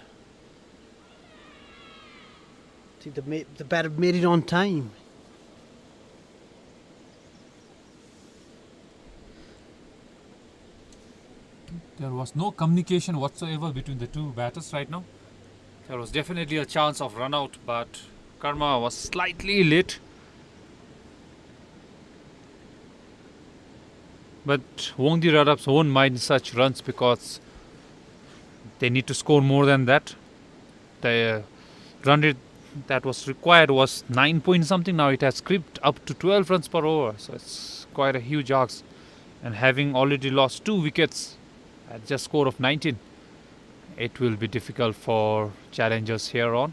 I think the batter made it on time. There was no communication whatsoever between the two batters right now. There was definitely a chance of run out, but Karma was slightly late. But WANGDUE RADAPS won't mind such runs because they need to score more than that. The run rate that was required was 9 point something. Now it has crept up to 12 runs per over. So it's quite a huge ask. And having already lost 2 wickets at just score of 19, it will be difficult for challengers here on.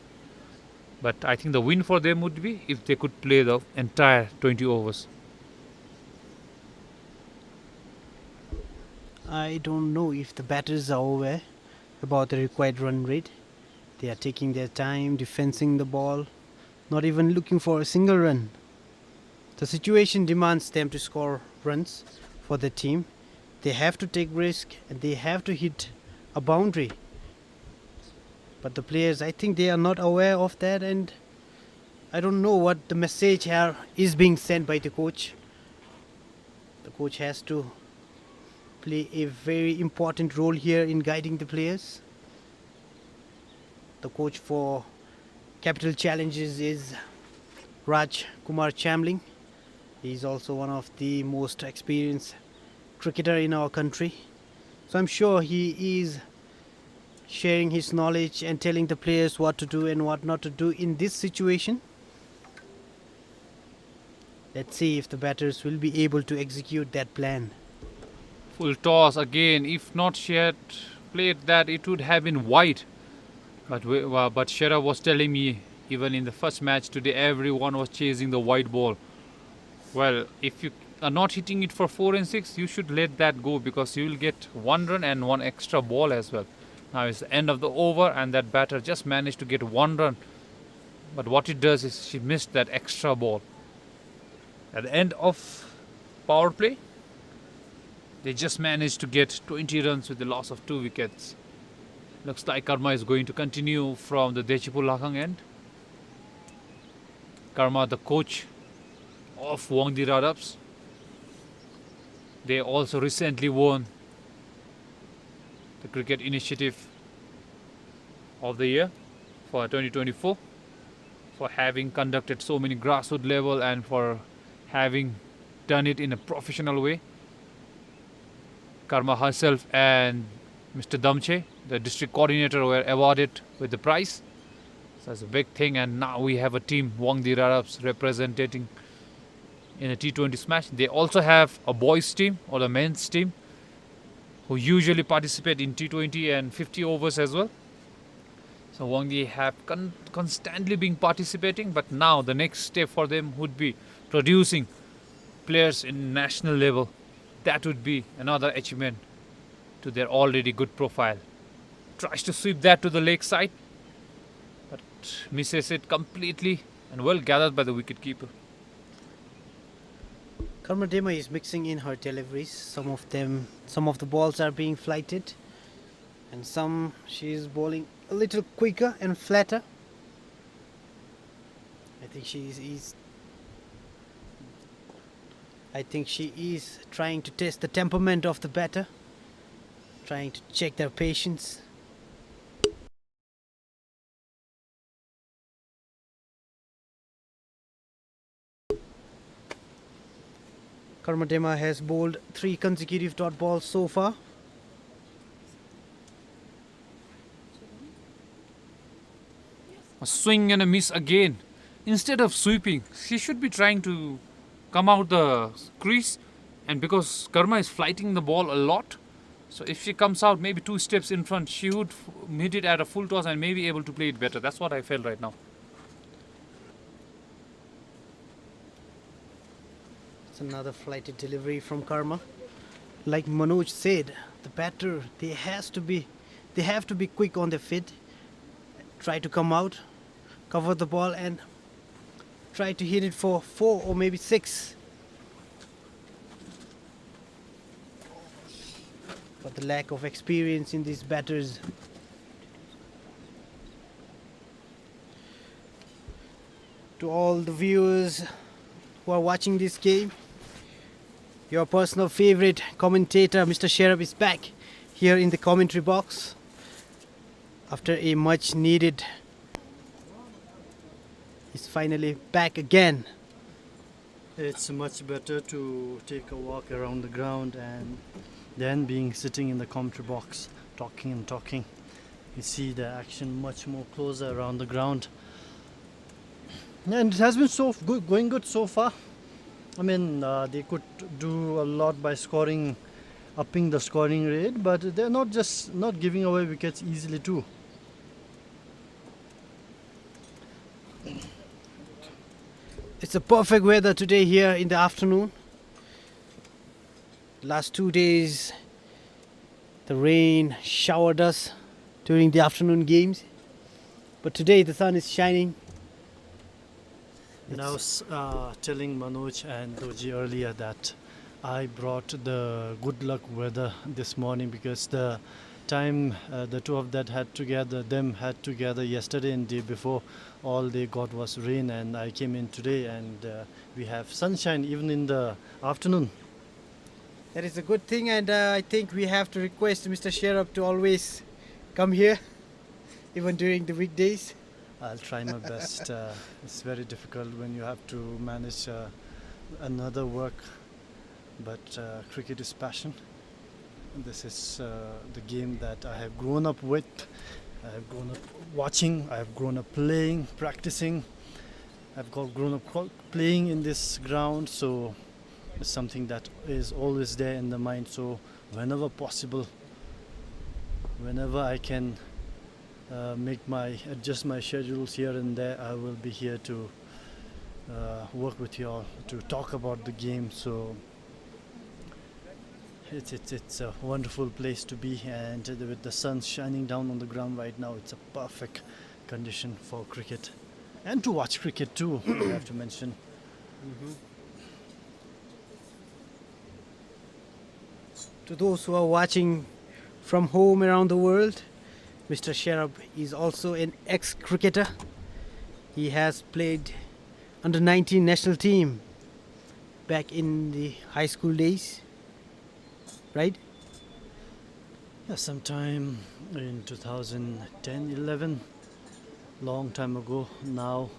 But I think the win for them would be if they could play the entire 20 overs. I don't know if the batters are aware about the required run rate. They are taking their time defending the ball, not even looking for a single run. The situation demands them to score runs for the team. They have to take risk and they have to hit a boundary. But the players, I think they are not aware of that, and I don't know what the message here is being sent by the coach. The coach has to play a very important role here in guiding the players. The coach for Capital Challenges is Raj Kumar Chamling. He is also one of the most experienced cricketer in our country. So I'm sure he is sharing his knowledge and telling the players what to do and what not to do in this situation. Let's see if the batters will be able to execute that plan. Full toss again. If not she had played that, it would have been wide. But Shera was telling me even in the first match today, everyone was chasing the wide ball. Well, if you are not hitting it for 4 and 6, you should let that go because you will get 1 run and 1 extra ball as well. Now it's the end of the over and that batter just managed to get 1 run. But what it does is she missed that extra ball. At the end of power play, they just managed to get 20 runs with the loss of 2 wickets. Looks like Karma is going to continue from the Dechipulakang end. Karma, the coach of WANGDUE RADAPS. They also recently won the Cricket Initiative of the Year for 2024 for having conducted so many grassroots level and for having done it in a professional way. Karma herself and Mr. Damche, the district coordinator, were awarded with the prize. So that's a big thing, and now we have a team, WANGDUE RADAPS, representing in a T20 smash. They also have a boys team or the men's team who usually participate in T20 and 50 overs as well. So WANGDUE have constantly been participating, but now the next step for them would be producing players in national level. That would be another achievement to their already good profile. Tries to sweep that to the leg side, but misses it completely and well gathered by the wicketkeeper. Karma Dema is mixing in her deliveries. Some of the balls are being flighted, and some she is bowling a little quicker and flatter. I think she is trying to test the temperament of the batter, trying to check their patience. Karma Dema has bowled 3 consecutive dot balls so far. A swing and a miss again. Instead of sweeping, she should be trying to come out the crease, and because Karma is flighting the ball a lot, so if she comes out maybe 2 steps in front, she would hit it at a full toss and maybe able to play it better. That's what I felt right now. It's another flighted delivery from Karma. Like Manoj said, the batter, they have to be quick on their feet, try to come out, cover the ball and try to hit it for 4 or maybe 6. but the lack of experience in these batters. To all the viewers who are watching this game, your personal favorite commentator, Mr. Sherab, is back here in the commentary box after a much needed. He's finally back again. It's much better to take a walk around the ground and then being sitting in the commentary box talking and talking. You see the action much more closer around the ground. And it has been so good, going good so far. I mean, they could do a lot by scoring, upping the scoring rate, but they're not giving away wickets easily too. It's a perfect weather today here in the afternoon. Last 2 days, the rain showered us during the afternoon games, but today the sun is shining. And I was telling Manoj and Doji earlier that I brought the good luck weather this morning because the time the two of them had together yesterday and day before, all they got was rain, and I came in today and we have sunshine even in the afternoon. That is a good thing, and I think we have to request Mr. Sherab to always come here, even during the weekdays. I'll try my best. It's very difficult when you have to manage another work, but cricket is passion. This is the game that I have grown up with. I have grown up watching, I have grown up playing, practicing. I've grown up playing in this ground, so it's something that is always there in the mind. So whenever possible, whenever I can adjust my schedules here and there, I will be here to work with you all to talk about the game. So it's a wonderful place to be, and with the sun shining down on the ground right now, it's a perfect condition for cricket and to watch cricket too. I have to mention. To those who are watching from home around the world, Mr. Sherab is also an ex-cricketer. He has played under 19 national team back in the high school days, right? Yeah, sometime in 2010-11, long time ago. Now